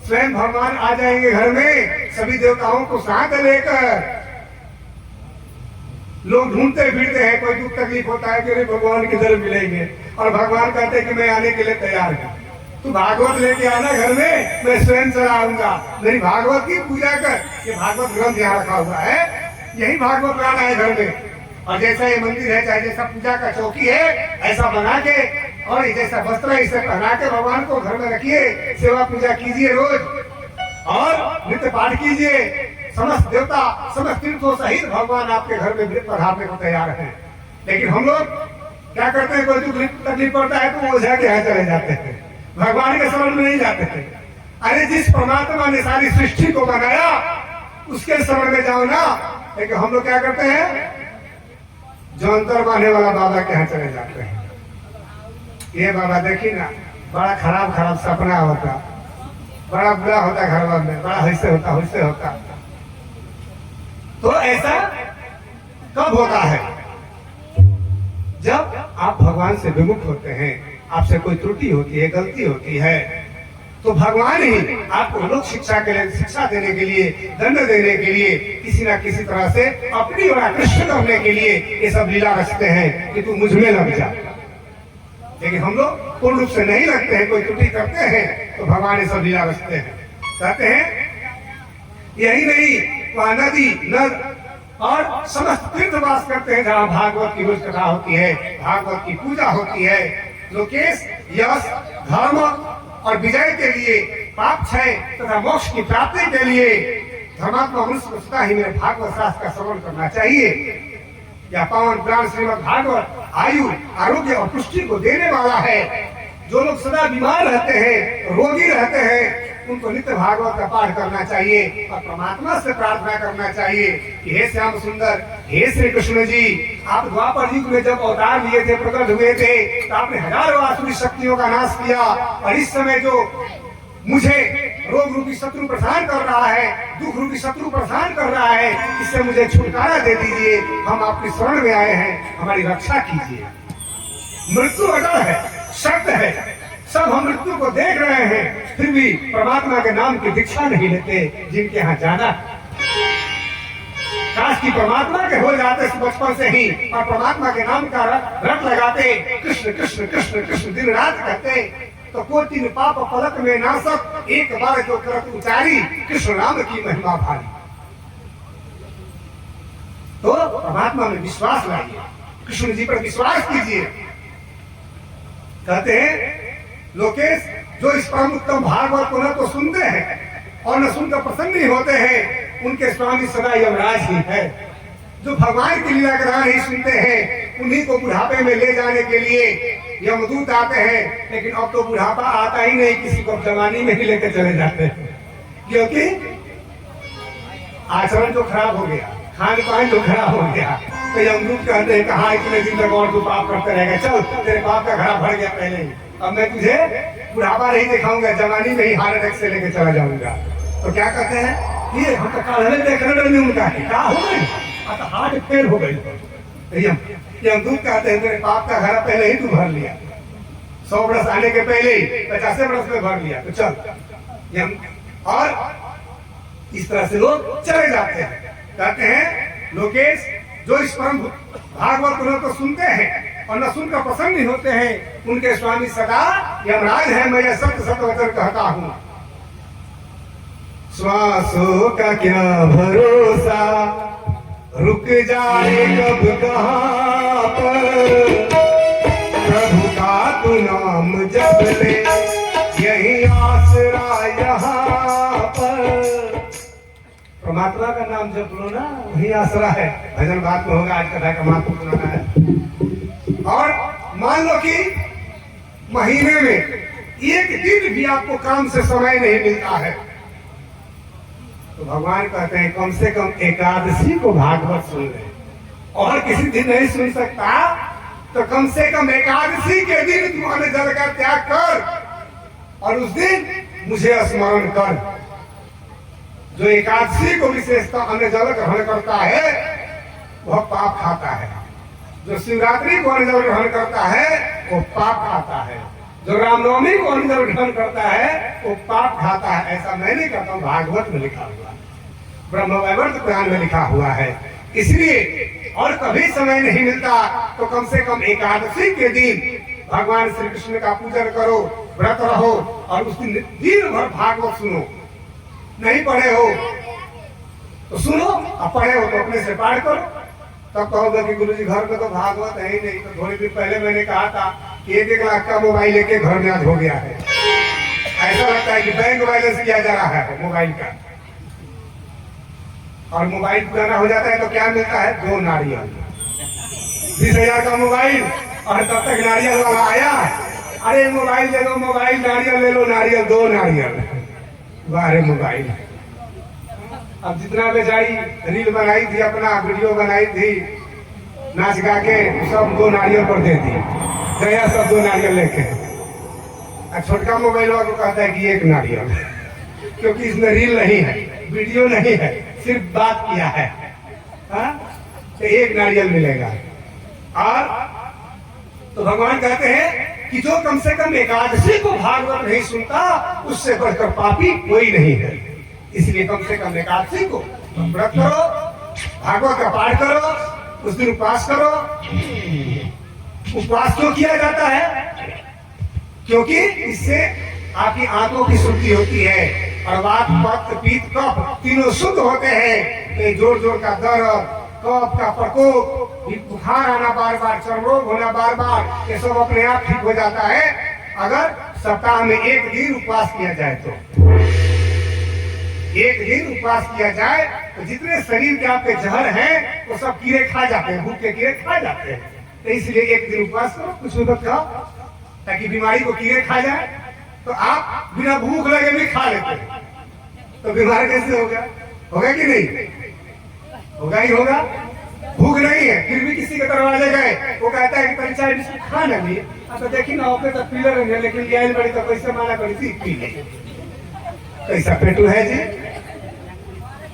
स्वयं भगवान आ जाएंगे घर में सभी देवताओं को साथ लेकर लोग ढूंढते फिरते हैं कोई दुख तकलीफ होता है कि भगवान किधर मिलेंगे और भगवान कहते हैं कि मैं आने के लिए तैयार हूँ तू भागवत लेके आना घर में मैं स्वयं चला आऊंगा मेरी भागवत की पूजा कर ये भागवत ग्रंथ यहाँ रखा हुआ है यही भागवत लाना है घर में और जैसा ये मंदिर है चाहे जैसा पूजा का चौकी है ऐसा बना के और जैसा वस्त्र इसे पहना के भगवान को घर में रखिए सेवा पूजा कीजिए रोज और नित्य पाठ कीजिए समस्त देवता समस्त तीर्थों सहित भगवान आपके घर में पधारने को तैयार है लेकिन हम लोग क्या करते हैं कोई दुख तकलीफ पड़ता है तो वो ओझा के यहाँ चले जाते हैं भगवान के शरण में नहीं जाते थे अरे जिस परमात्मा ने सारी सृष्टि को बनाया उसके शरण में जाओ ना लेकिन हम लोग क्या करते हैं जो अंतर बांधने वाला बाबा के यहाँ चले जाते हैं ये बाबा देखिए ना बड़ा खराब खराब सपना होता बड़ा बुरा होता घर में बड़ा हिस्से होता तो ऐसा कब होता है जब आप भगवान से विमुख होते हैं आपसे कोई त्रुटि होती है गलती होती है तो भगवान ही आपको लोक शिक्षा के लिए शिक्षा देने के लिए दंड देने के लिए किसी ना किसी तरह से अपनी ओर आकृष्ट करने के लिए ये सब लीला रचते हैं कि तू मुझ में लग जा लेकिन हम लोग पूर्ण रूप से नहीं लगते हैं कोई त्रुटि करते हैं तो भगवान ये सब लीला रचते हैं कहते हैं यही नहीं वहाँ नदी नद और समस्त तीर्थ वास करते हैं जहाँ भागवत की रोज कथा होती है भागवत की पूजा होती है लोकेश यश धर्म और विजय के लिए पाप क्षय तथा मोक्ष की प्राप्ति के लिए धर्मात्मा मनुष्य को सदा ही मेरे भागवत शास्त्र का श्रवण करना चाहिए। या पावन पुराण श्रीमद् भागवत आयु, आरोग्य और पुष्टि को देने वाला है। जो लोग सदा बीमार रहते हैं, रोगी रहते हैं, उनको नित्य भागवत का पाठ करना चाहिए और परमात्मा से प्रार्थना करना चाहिए कि हे श्याम सुंदर, हे श्री कृष्ण जी, आप द्वापर युग में जब अवतार लिए थे, प्रकट हुए थे, तो आपने हजारों आसुरी शक्तियों का नाश किया, और इस समय जो मुझे रोग रूपी शत्रु परेशान कर रहा है, दुख रूपी शत्रु परेशान कर रहा है, इससे मुझे छुटकारा दे दीजिए। हम आपकी शरण में आए हैं, हमारी रक्षा कीजिए। मृत्यु अटल है, सत्य है, सब हम मृत्यु को देख रहे हैं, फिर भी परमात्मा के नाम की दीक्षा नहीं लेते। जिनके यहाँ जाना, काश की परमात्मा के हो जाते बचपन से ही, और परमात्मा के नाम का रट लगाते, कृष्ण कृष्ण कृष्ण कृष्ण दिन रात कहते, तो कोटि पाप पलक में नासक, एक बार जो करत उचारी, कृष्ण नाम की महिमा भारी। तो परमात्मा में विश्वास लाइए, कृष्ण जी पर विश्वास कीजिए। कहते हैं लोकेश, जो इस परम उत्तम भागवत को न तो सुनते हैं और न सुनकर प्रसन्न नहीं होते हैं, उनके स्वामी सदा यमराज ही है। जो भगवान की लीला कथा नहीं सुनते हैं, उन्हीं को बुढ़ापे में ले जाने के लिए यमदूत आते हैं। लेकिन अब तो बुढ़ापा आता ही नहीं, किसी को जवानी में ही लेकर चले जाते हैं, क्योंकि आचरण जो खराब हो गया, खान पान जो खराब हो गया। तो यमदूत कहते हैं कहाँ इतने दिन तक और तू पाप करते रहेगा, चल तेरे पाप का घड़ा भर गया पहले ही, अब मैं तुझे बुढ़ापा नहीं दिखाऊंगा, जवानी में ही हार्ट अटैक से लेके चला जाऊंगा। तो क्या कहते हैं, ये हम तो काले देखने डर नहीं, उनका क्या हो गई, हार्ट फेल हो गई। यमदूत कहते हैं तेरे पाप का घड़ा पहले ही तू भर लिया, 100 वर्ष आने के पहले ही 50 वर्ष में भर लिया, तो चल। और इस तरह से लोग चले जाते हैं। कहते हैं लोकेश, जो इस परम भागवत को न तो सुनते हैं और न सुनकर प्रसन्न नहीं होते हैं, उनके स्वामी सदा यमराज है। मैं यह सत्य सत्य वचन कहता हूँ। श्वासों का क्या भरोसा, रुक जाए कब कहाँ पर, प्रभु का तू नाम जप ले, यही आसरा यहाँ पर। परमात्मा का नाम जप लो ना, वही आसरा है। भजन बात में होगा, आज कथा का महत्व सुनाना है। और मान लो कि महीने में एक दिन भी आपको काम से समय नहीं मिलता है, तो भगवान कहते हैं कम से कम एकादशी को भागवत सुन ले। और किसी दिन नहीं सुन सकता तो कम से कम एकादशी के दिन तू अन्न जल का त्याग कर, और उस दिन मुझे स्मरण कर। जो एकादशी को विशेषता अन्न जल ग्रहण करता है वह पाप खाता है, जो शिवरात्रि को अन्न जल ग्रहण करता है वो पाप खाता है, जो रामनवमी को अन्न जल ग्रहण करता है वो पाप खाता है। ऐसा मैं नहीं कहता हूँ, भागवत में लिखा हुआ है, ब्रह्मवैवर्त पुराण में लिखा हुआ है। इसलिए और कभी समय नहीं मिलता तो कम से कम एकादशी के दिन भगवान श्री कृष्ण का पूजन करो, व्रत रहो, और उस दिन भर भागवत सुनो। नहीं पढ़े हो तो सुनो, और पढ़े हो तो अपने से पाठ करो। तब कहोगे कि गुरुजी घर में तो भागवत है ही नहीं। तो थोड़ी देर पहले मैंने कहा था कि 1-1 लाख का मोबाइल लेके घर में आज हो गया है। ऐसा लगता है कि बैंक बैलेंस किया जा रहा है मोबाइल का, और मोबाइल पुराना हो जाता है तो क्या मिलता है, 2 नारियल। 20,000 का मोबाइल, और तब तक नारियल वाला आया, अरे मोबाइल ले लो, मोबाइल, नारियल ले लो, नारियल, 2 नारियल। वाह मोबाइल। अब जितना बेचारी रील बनाई थी, अपना वीडियो बनाई थी, नाच गा के, सब 2 नारियल पर दे दी, गया सब 2 नारियल लेके। छोटका मोबाइल वाला को कहता है कि 1 नारियल, क्योंकि इसमें रील नहीं है, वीडियो नहीं है, सिर्फ बात किया है। तो 1 नारियल मिलेगा। और तो भगवान कहते हैं कि जो कम से कम एकादशी को भागवत नहीं सुनता, उससे बढ़कर पापी कोई नहीं है। इसलिए कम से कम एकादशी को व्रत करो, भागवत का पाठ करो, उस दिन उपवास करो। उपवास क्यों किया जाता है? क्योंकि इससे आपकी आंतों की शुद्धि होती है, और वात, पित्त, पीत, कफ तीनों शुद्ध होते हैं। तो जोर जोर का दर्द, कफ का प्रकोप, बुखार आना बार बार, चर्म रोग होना बार बार, ये सब अपने आप ठीक हो जाता है अगर सप्ताह में 1 दिन उपवास किया जाए तो। एक दिन उपवास किया जाए तो जितने शरीर के आपके जहर हैं वो सब कीड़े खा जाते हैं, भूख के कीड़े खा जाते हैं। तो इसलिए एक दिन उपवास करो, कुछ भी मत खाओ, ताकि बीमारी को कीड़े खा जाए। तो आप बिना भूख लगे भी खा लेते हैं, तो बीमार कैसे होगा? होगा कि नहीं? होगा ही होगा। भूख नहीं है फिर भी किसी के दरवाजे गए, वो कहता है कि परीक्षा बिस्कुट खा ना लिए, तो देखी ना होते तो पी ले, लेकिन गैल बड़ी तो कैसे माना करी थी पी ले। कैसा पेटू है जी?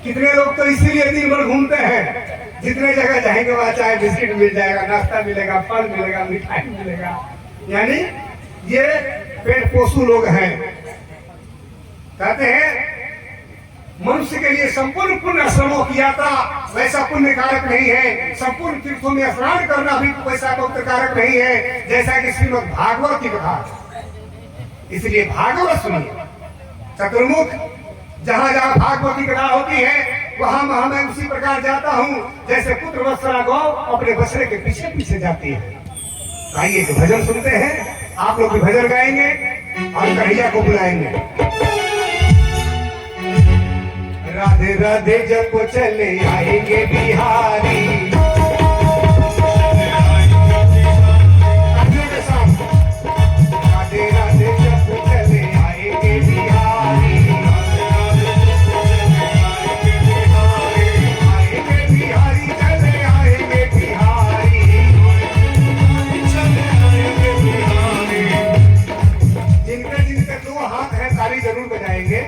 कितने लोग तो इसीलिए दिन भर घूमते हैं, जितने जगह जाएंगे वहां चाहे बिस्किट मिल जाएगा, नाश्ता मिलेगा, फल मिलेगा, मिठाई मिलेगा। यानी ये पेट पोषु लोग हैं। कहते हैं मनुष्य के लिए संपूर्ण पुण्य श्रमों की यात्रा वैसा पुण्य कारक नहीं है, संपूर्ण तीर्थों में स्नान करना भी वैसा पवित्र कारक नहीं है जैसा कि श्रीमद् भागवत की कथा। इसलिए भागवत सुनिए। चतुर्मुख जहाँ जहाँ भागवत की कथा होती है वहां मैं उसी प्रकार जाता हूँ जैसे पुत्र वत्सला गौ अपने बछड़े के पीछे पीछे जाती है। आइए तो भजन सुनते हैं, आप लोग भी भजन गाएंगे और कन्हैया को बुलाएंगे। राधे राधे जब चले आएंगे बिहारी, राधे राधे जब चले आएंगे बिहारी, आएंगे बिहारी चले आएंगे बिहारी, जिनके जिनके दो हाथ हैं ताली जरूर बजाएंगे,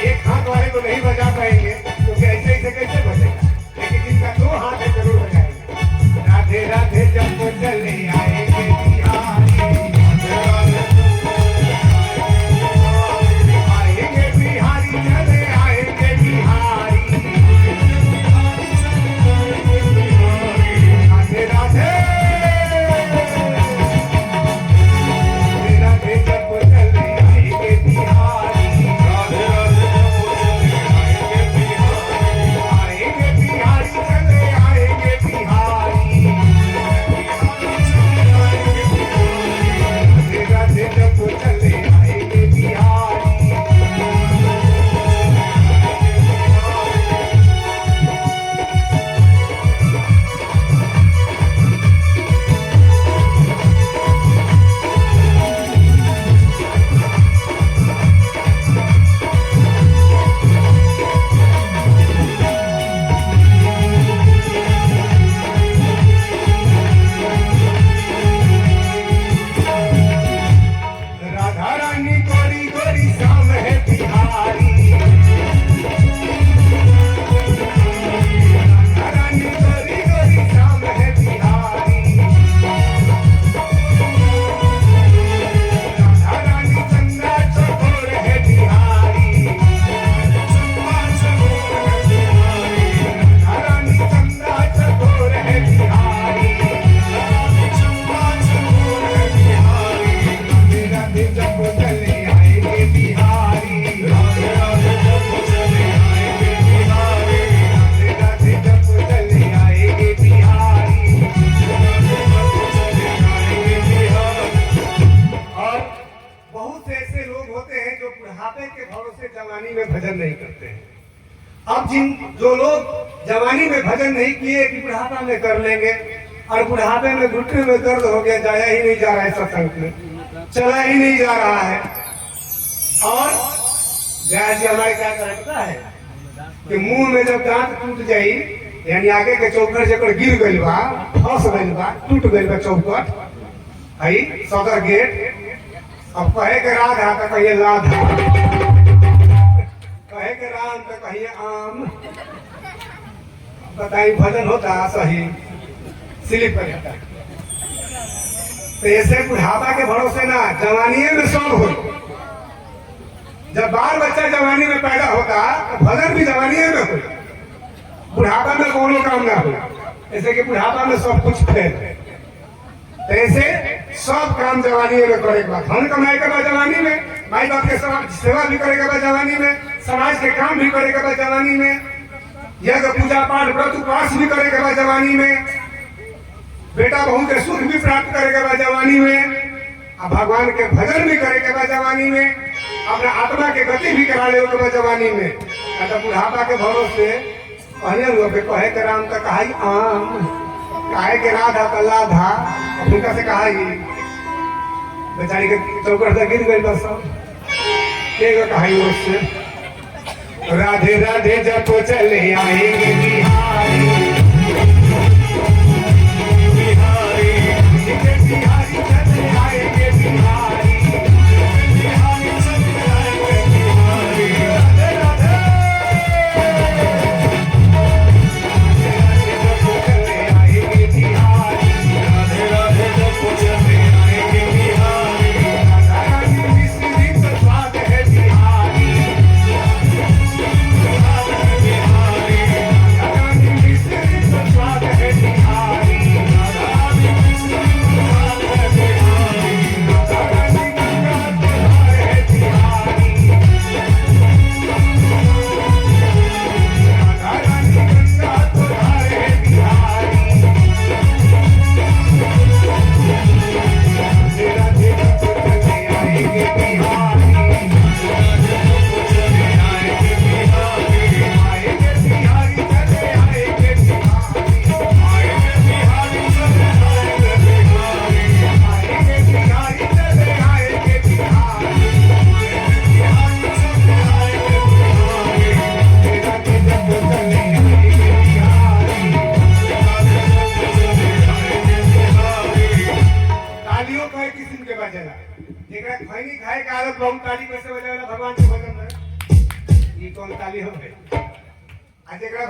एक हाथ वाले को नहीं बजा पाएंगे क्योंकि ऐसे ऐसे कैसे बजेगा, लेकिन जिनका दो हाथ है जरूर बजाएंगे। राधे राधे जब वो चले आएंगे बिहारी, आएंगे बिहारी चले आएंगे बिहारी, राधे राधे राधे जब वो चले आएंगे बिहारी, अब जो लोग जवानी में भजन नहीं किए कि बुढ़ापा में कर लेंगे, और बुढ़ापे में घुटने में दर्द हो गया, जाया ही नहीं जा रहा है सत्संग में, चला ही नहीं जा रहा है। और व्यास जी हमारे क्या करे पता है कि मुंह में जब दांत टूट जाई, यानी आगे के चौखट जब गिर गई बा, फंस गई बा, टूट गई बा चौखट, आई सदर गेट, अब कहे के राधा तो कहिए लाधा, कहे के राम तो कहिए आम। बताइए भजन होता सही स्लिप कर जाता। तो ऐसे बुढ़ापा के भरोसे ना, जवानी में सब हो। जब बाल बच्चा जवानी में पैदा होता तो भजन भी जवानी में हो, बुढ़ापा में कोनो काम ना हो। ऐसे कि बुढ़ापा में सब कुछ फेल, तो ऐसे सब काम जवानी में करे के बाद, धन कमाए के बाद जवानी में, माई बाप के सेवा भी करे के बाद जवानी में, समाज के काम भी करे के बाद जवानी में, यज्ञ पूजा पाठ व्रत उपवास भी करे के बाद जवानी में, बेटा बहू के सुख भी प्राप्त करे के बाद जवानी में, अब भगवान के भजन भी करे के बाद जवानी में, अपना आत्मा के गति भी करा ले के बाद जवानी में। तो बुढ़ापा के भरोसे पहले लोग कहे के राम तो कहा आम, कहे के राधा तो लाधा, उनका से कहा बेचारी के चौकट से गिर गई बस कहा उससे राधे राधे जब तो चले आएंगे बिहारी बिहारी बिहारी चले आएंगे बिहारी बिहारी चले आएंगे बिहारी राधे राधे चले आएंगे बिहारी राधे राधे जब तो चले आएंगे बिहारी राधा मिश्री तो स्वाद है बिहारी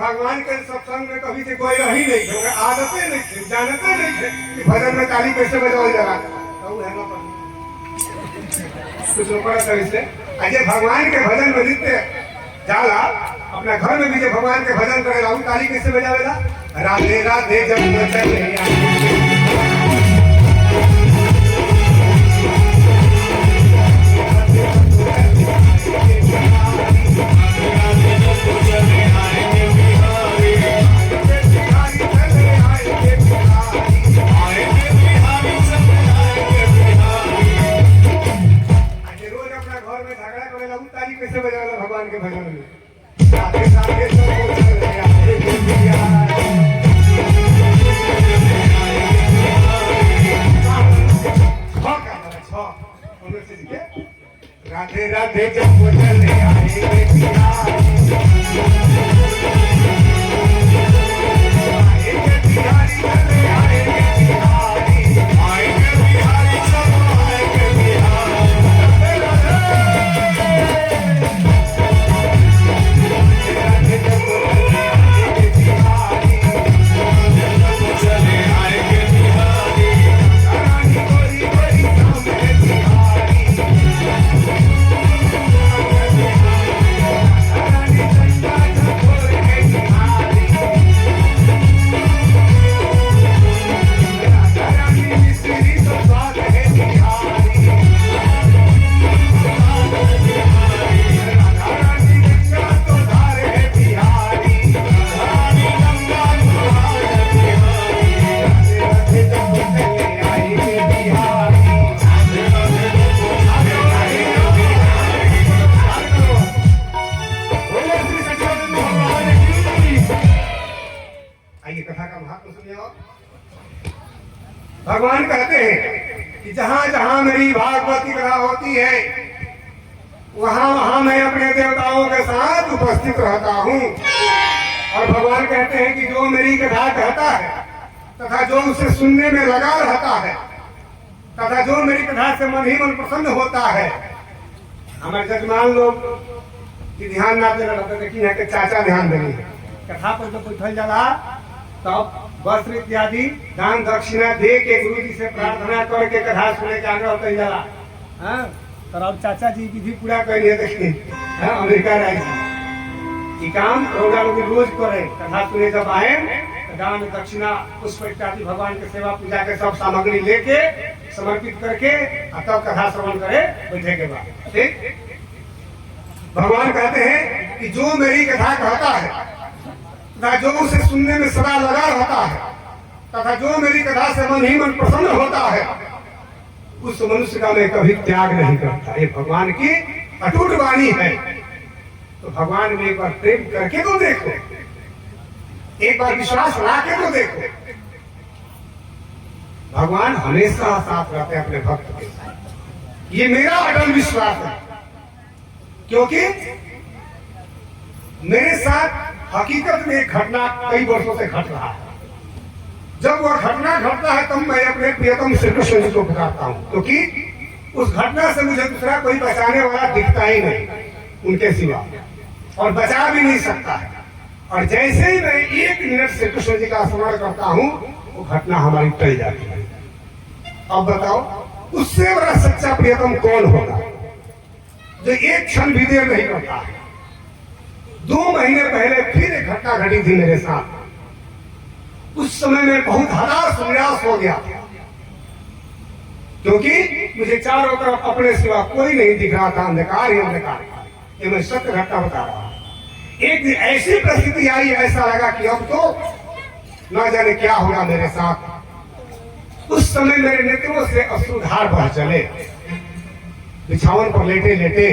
भगवान के सत्संग में कभी से कोई रही नहीं, आदतें नहीं थे, जानते नहीं थे कि भजन में ताली कैसे बजाओ जरा कुछ से अजय भगवान के भजन में नित्य जाला अपना घर में भी जब भगवान के भजन करेगा ताली कैसे बजावेगा राधे राधे जब चले कैसे बजाना भगवान के भजन में राधे राधे सब चले आएंगे बिहारी राधे राधे जब चले आएंगे बिहारी चले आएंगे बिहारी आएंगे बिहारी सब आएंगे बिहारी भगवान कहते हैं कि जहां जहां मेरी भागवत की कथा होती है वहां वहां मैं अपने देवताओं के साथ उपस्थित रहता हूं। और भगवान कहते हैं कि जो मेरी कथा कहता है तथा जो उसे सुनने में लगा रहता है तथा जो मेरी कथा से मन ही मन प्रसन्न होता है। हमारे जजमान लोग की ध्यान ना देना रहता, देखिए यहाँ के चाचा ध्यान देंगे कथा पर जब बैठल जाला तब वस्त्र इत्यादि दान दक्षिणा दे के गुरु जी से प्रार्थना करके कथा सुने के आग्रह कर जाला। और अब चाचा जी विधि पूरा कर लिए देखिए अमेरिका राज्य काम रोजा लोग रोज करे कथा सुने जब आए दान दक्षिणा पुष्प इत्यादि भगवान के सेवा पूजा के सब सामग्री लेके समर्पित करके तब कथा श्रवण करे बैठे के बाद। ठीक भगवान कहते हैं कि जो मेरी कथा कहता है तथा जो उसे सुनने में सदा लगा रहता है तथा जो मेरी कथा से मन ही मन प्रसन्न होता है उस मनुष्य का मैं कभी त्याग नहीं करता। ये भगवान की अटूट वाणी है। तो भगवान में एक बार प्रेम करके तो देखो, एक बार विश्वास ला के तो देखो। भगवान हमेशा साथ रहते हैं अपने भक्त के साथ, ये मेरा अटल विश्वास है। क्योंकि मेरे साथ हकीकत में एक घटना कई वर्षों से घट रहा है। जब वह घटना घटता है तब मैं अपने प्रियतम श्री कृष्ण जी को पुकारता हूं, क्योंकि उस घटना से मुझे दूसरा कोई बचाने वाला दिखता ही नहीं उनके सिवा, और बचा भी नहीं सकता है। और जैसे ही मैं 1 मिनट श्री कृष्ण जी का स्मरण करता हूं, वो घटना हमारी टल जाती है। अब बताओ, उससे बड़ा सच्चा प्रियतम कौन होगा जो एक क्षण भी देर नहीं करता है। 2 महीने पहले फिर एक घटना घटी थी मेरे साथ। उस समय में बहुत हताश निराश हो गया, क्योंकि मुझे चारों तरफ अपने सिवा कोई नहीं दिख रहा था, अंधकार ही अंधकार। ये मैं सत्य घटना बता रहा हूं। एक दिन ऐसी परिस्थिति आई, ऐसा लगा कि अब तो न जाने क्या होगा मेरे साथ। उस समय मेरे नेत्रों से अश्रुधार बह चले, बिछावन पर लेटे लेटे,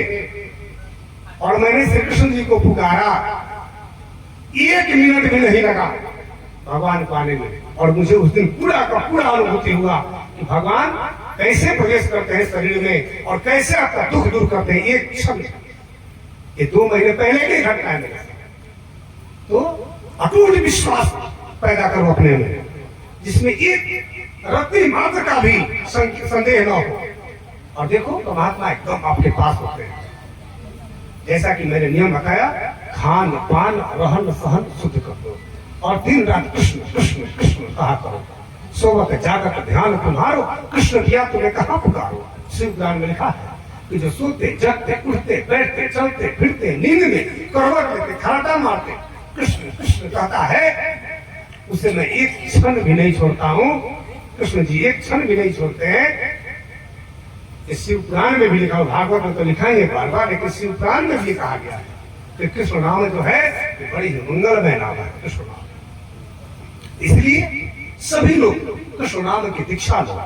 और मैंने श्री कृष्ण जी को पुकारा। 1 मिनट भी नहीं लगा भगवान को आने में, और मुझे उस दिन पूरा का पूरा अनुभूति हुआ कि भगवान कैसे प्रवेश करते हैं शरीर में और कैसे आपका दुख दूर करते हैं एक क्षण। ये 2 महीने पहले की घटना है मेरे साथ। तो अटूट विश्वास पैदा करो अपने में, जिसमें एक रत्ती मात्र का भी संदेह न हो। और देखो, परमात्मा एकदम आपके पास होते हैं। जैसा कि मैंने नियम बताया, खान पान रहन सहन शुद्ध कर दो, और दिन रात कृष्ण कृष्ण कृष्ण कहा करो। सोवत जागत ध्यान तुम्हारो, कृष्ण किया तुम्हें कहाँ पुकारो। शिव पुराण में लिखा है कि जो सोते जगते उठते बैठते चलते फिरते नींद में करवट लेते खराटा मारते कृष्ण कृष्ण कहता है, उसे मैं एक क्षण भी नहीं छोड़ता हूँ। कृष्ण जी एक क्षण भी नहीं छोड़ते हैं। इस शिव पुराण में भी लिखा, भागवत में तो लिखा ही है बार बार, लेकिन शिव पुराण में भी कहा गया है कि कृष्ण नाम जो है वो बड़ी ही मंगलमय नाम है कृष्ण नाम। इसलिए सभी लोग कृष्ण नाम की दीक्षा लो,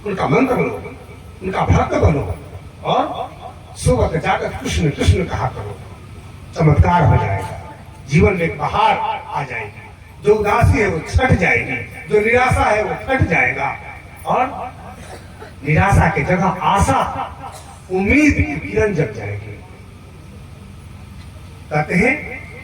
उनका मंत्र लो, उनका भक्त बनो, और सुबह जाकर कृष्ण कृष्ण कहा करो। चमत्कार हो जाएगा, जीवन में बहार आ जाएगी। जो उदासी है वो छट जाएगी, जो निराशा है वो छट जाएगा, और निराशा की जगह आशा उम्मीद की किरण जग जाएगी। कहते हैं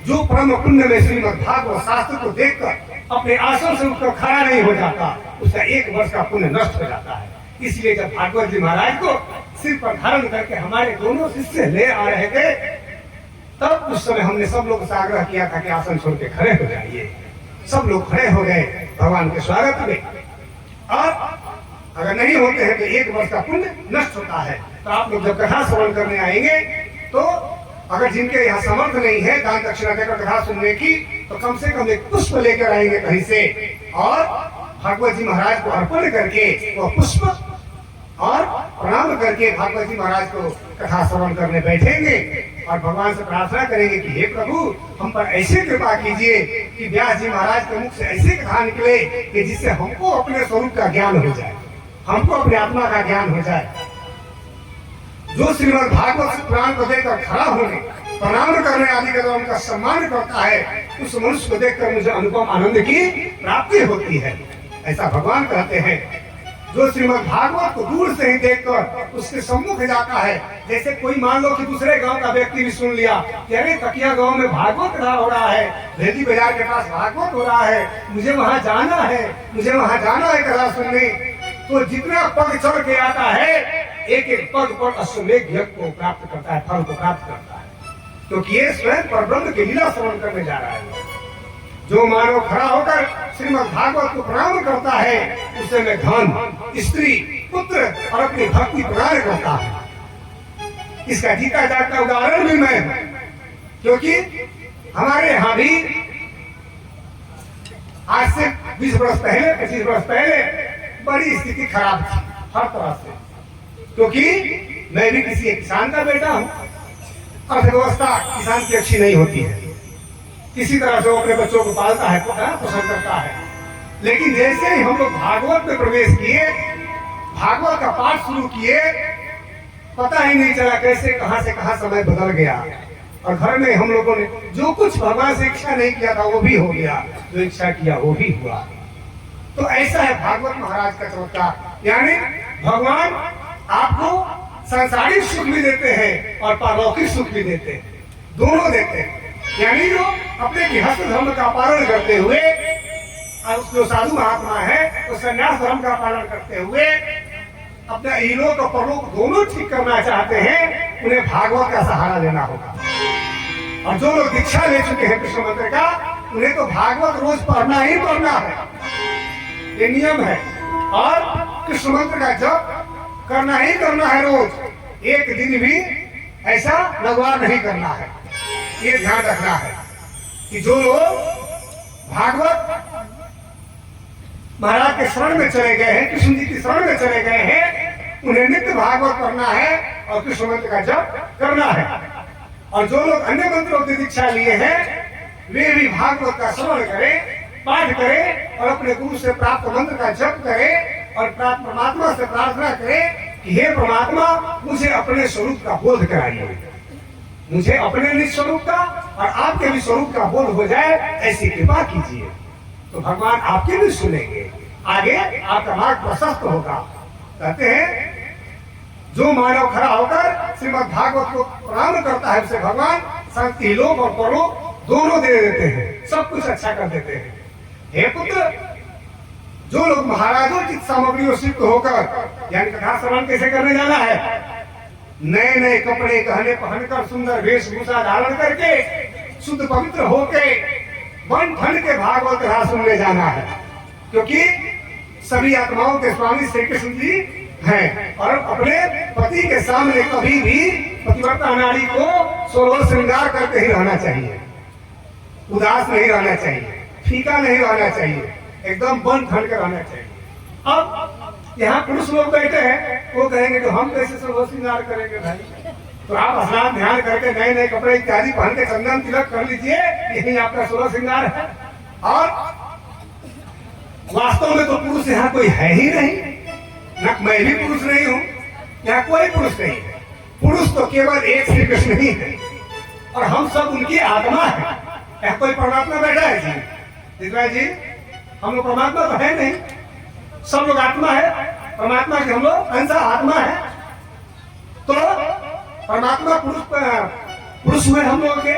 जो परम पुण्य में श्रीमद् भागवत शास्त्र को देखकर अपने आसन से उठकर खड़ा नहीं हो जाता, उसका 1 वर्ष का पुण्य नष्ट हो जाता है। इसलिए जब भागवत जी महाराज को सिर पर धारण करके हमारे दोनों शिष्य ले आ रहे थे, तब उस समय हमने सब लोग से आग्रह किया था कि आसन छोड़ के खड़े हो जाइए। सब लोग खड़े हो गए भगवान के स्वागत में। और अगर नहीं होते हैं तो 1 वर्ष का पुण्य नष्ट होता है। तो आप लोग जब कथा श्रवण करने आएंगे, तो अगर जिनके यहाँ समर्थ नहीं है दान दक्षिणा देकर कथा सुनने की, तो कम से कम एक पुष्प लेकर आएंगे कहीं से, और भागवत जी महाराज को अर्पण करके वह पुष्प और प्रणाम करके भागवत जी महाराज को कथा श्रवण करने बैठेंगे, और भगवान से प्रार्थना करेंगे कि हे प्रभु, हम पर ऐसे कृपा कीजिए कि व्यास जी महाराज के मुख से ऐसी कथा निकले कि जिससे हमको अपने स्वरूप का ज्ञान हो जाए, हमको अपने आत्मा का ज्ञान हो जाए। जो श्रीमद् भागवत पुराण को देखकर खड़ा होने, प्रणाम करने आदि का उनका सम्मान करता है, उस मनुष्य को देखकर मुझे अनुपम आनंद की प्राप्ति होती है, ऐसा भगवान कहते हैं। जो श्रीमद् भागवत को दूर से ही देखकर उसके सम्मुख जाता है, जैसे कोई मान लो कि दूसरे गांव का व्यक्ति भी सुन लिया कि अरे तकिया गांव में भागवत कथा हो रहा है, भेदी बाजार के पास भागवत हो रहा है, मुझे वहां जाना है, मुझे वहां जाना है कथा सुनने, तो जितना पग चढ़ के आता है, एक एक पग पर अश्वमेध यज्ञ को प्राप्त करता है, फल को प्राप्त करता है, क्योंकि ये स्वयं परब्रह्म की लीला श्रवण करने जा रहा है। जो मानव खड़ा होकर श्रीमद् भागवत को प्रणाम करता है, उसे मैं धन, स्त्री, पुत्र और अपनी भक्ति प्रदान करता है। इसका जीता जागता उदाहरण भी मैं हूं, क्योंकि हमारे यहाँ भी आज से 20 वर्ष पहले, 25 वर्ष पहले बड़ी स्थिति खराब थी हर तरह से, क्योंकि मैं भी किसी एक किसान का बेटा हूं। अर्थव्यवस्था किसान की अच्छी नहीं होती है, किसी तरह से वो अपने बच्चों को पालता है, पोषण करता है। लेकिन जैसे ही हम लोग भागवत में प्रवेश किए, भागवत का पाठ शुरू किए, पता ही नहीं चला कैसे कहां से कहां समय बदल गया। और घर में हम लोगों ने जो कुछ भगवान से इच्छा नहीं किया था वो भी हो गया, जो इच्छा किया वो भी हुआ। तो ऐसा है भागवत महाराज का चमत्कार। यानी भगवान आपको सांसारिक सुख भी देते हैं और पारलौकिक सुख भी देते हैं, दोनों देते हैं। यानी जो अपने गृहस्थ धर्म का पालन करते हुए, और जो साधु महात्मा है वो संन्यास धर्म का पालन करते हुए अपना इलोक और परलोक दोनों ठीक करना चाहते हैं, उन्हें भागवत का सहारा लेना होगा। और जो लोग दीक्षा ले चुके हैं कृष्ण मंत्र का, उन्हें तो भागवत रोज पढ़ना ही पढ़ना है, ये नियम है। और कृष्ण मंत्र का जप करना ही करना है रोज, एक दिन भी ऐसा लगवा नहीं करना है। ये ध्यान रखना है कि जो लोग भागवत महाराज के शरण में चले गए हैं, कृष्ण जी की शरण में चले गए हैं, उन्हें नित्य भागवत करना है और कृष्ण मंत्र का जप करना है। और जो लोग अन्य मंत्रों की दीक्षा लिए हैं, वे भी भागवत का श्रवण करें, पाठ करें और अपने गुरु से प्राप्त मंत्र का जप करें और परमात्मा से प्रार्थना करें कि हे परमात्मा, मुझे अपने स्वरूप का बोध कराइए, मुझे अपने निज स्वरूप का और आपके भी स्वरूप का बोध हो जाए, ऐसी कृपा कीजिए। तो भगवान आपके भी सुनेंगे, आगे आपका मार्ग प्रशस्त होगा। कहते हैं जो मानव खड़ा होकर श्रीमद् भागवत को प्रणाम करता है, उसे भगवान शांति लोक और परलोक दोनों दे देते हैं, सब कुछ अच्छा कर देते हैं। हे पुत्र, जो लोग महाराजों की सामग्रियों से होकर, यानी कथा श्रवण कैसे करने जाना है, नए नए कपड़े गहने पहनकर सुंदर वेशभूषा धारण करके शुद्ध पवित्र होके बन ठन के भागवत कथा सुनने जाना है। क्योंकि सभी आत्माओं के स्वामी श्री कृष्ण जी हैं और अपने पति के सामने कभी भी पतिव्रता नारी को सोलह श्रृंगार करके ही रहना चाहिए, उदास नहीं रहना चाहिए, फीका नहीं रहना चाहिए, एकदम बन ठन के रहना चाहिए। अब यहाँ पुरुष लोग बैठे हैं, वो कहेंगे कि हम कैसे सोलह श्रृंगार करेंगे भाई, तो आप स्नान ध्यान करके नए नए कपड़े इत्यादि पहन के चंदन तिलक कर लीजिए, यही आपका सोलह श्रृंगार है। और वास्तव में तो पुरुष यहाँ कोई है ही नहीं, न मैं भी पुरुष नहीं हूँ, यहाँ कोई पुरुष नहीं है। पुरुष तो केवल एक श्री कृष्ण ही है और हम सब उनकी आत्मा है। यहाँ कोई परमात्मा बैठा है जी? दिखवाए जी, हम लोग परमात्मा तो है नहीं, सब लोग आत्मा है, परमात्मा के हम लोग अंश आत्मा है। तो परमात्मा पुरुष हुए हम लोग के,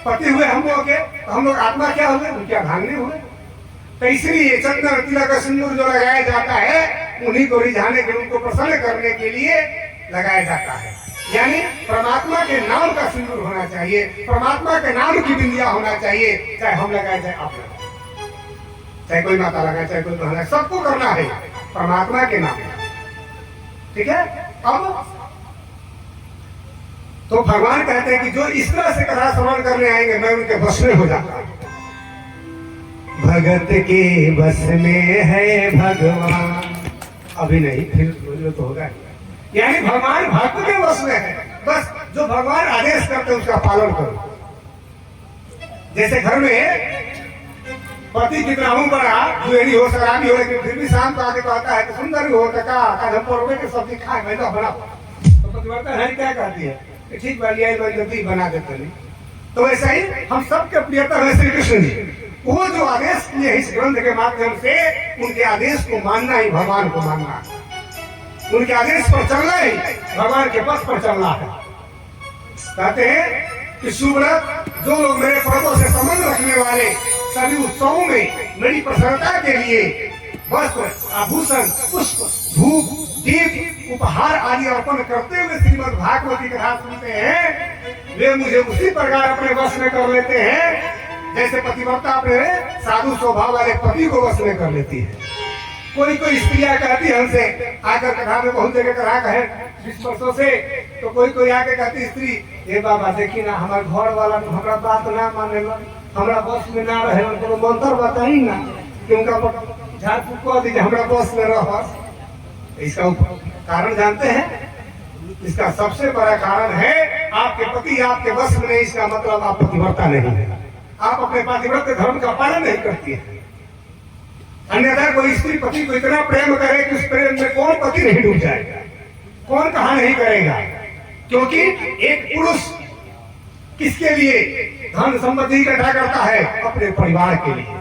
पति हुए हम लोग के, तो हम लोग आत्मा क्या हुए? उनके अर्धांगिनी हुए। तो इसलिए चंदन तिलक सिंदूर जो लगाया जाता है, उन्हीं को रिझाने के, उनको प्रसन्न करने के लिए लगाया जाता है। यानी परमात्मा के नाम का सिंदूर होना चाहिए, परमात्मा के नाम की बिंदिया होना चाहिए, चाहे हम लगाए चाहे आप लगाए, चाहे कोई माता लगाए चाहे कोई बहन, सबको करना है परमात्मा के नाम। ठीक है। अब तो भगवान कहते हैं कि जो इस तरह से कथा श्रवण करने आएंगे, मैं उनके बस में हो जाता हूं। भगत के बस में है भगवान, अभी नहीं, फिर तो होगा। यानी भगवान भक्त के बस में है, बस जो भगवान आदेश करते हैं उसका पालन करो। जैसे घर में पति कितना हूं बड़ा जुएरी हो, शराबी हो, लेकिन फिर भी शाम को आके कहता है कि सुंदर भी हो का सब्जी खाए, मैं तो बना, तो पतिव्रता है क्या कहती है? ठीक वाली जल्दी बना देते नहीं। तो ऐसा ही हम सबके प्रियतम है श्री कृष्ण जी, वो जो आदेश किए इस ग्रंथ के माध्यम से, उनके आदेश को मानना ही भगवान को मानना है, उनके आदेश पर चलना ही भगवान के पथ पर चलना है। कहते हैं कि सुव्रत जो लोग मेरे पर्वों से संबंध रखने वाले सभी उत्सवों में मेरी प्रसन्नता के लिए वस्त्र, आभूषण, पुष्प, धूप, दीप, उपहार आदि अर्पण करते हुए श्रीमद् भागवत की कथा सुनते हैं, वे मुझे उसी प्रकार अपने वश में कर लेते हैं जैसे पतिव्रता अपने साधु स्वभाव वाले पति को वश में कर लेती है। कोई कोई स्त्रियां कहती है हमसे आकर, कथा में बहुत जगह कथा कहे 20 वर्षों से, तो कोई आके कहती स्त्री, हे बाबा देखी ना हमारे घर वाला हमारा बात ना माने, हमारा बस में ना रहे, उनको मंत्र बताई ना कि उनका झाड़ फूक कर दीजिए, हमारा बस में रह। इसका कारण जानते हैं? इसका सबसे बड़ा कारण है आपके पति आपके बस में नहीं, इसका मतलब आप पतिव्रता नहीं है, आप अपने पतिव्रत धर्म का पालन नहीं करती है। अन्यथा कोई स्त्री पति को इतना प्रेम करे कि उस प्रेम में कौन पति नहीं डूब जाएगा, कौन कहा नहीं करेगा। क्योंकि एक पुरुष किसके लिए धन संपत्ति इकट्ठा करता है? अपने परिवार के लिए।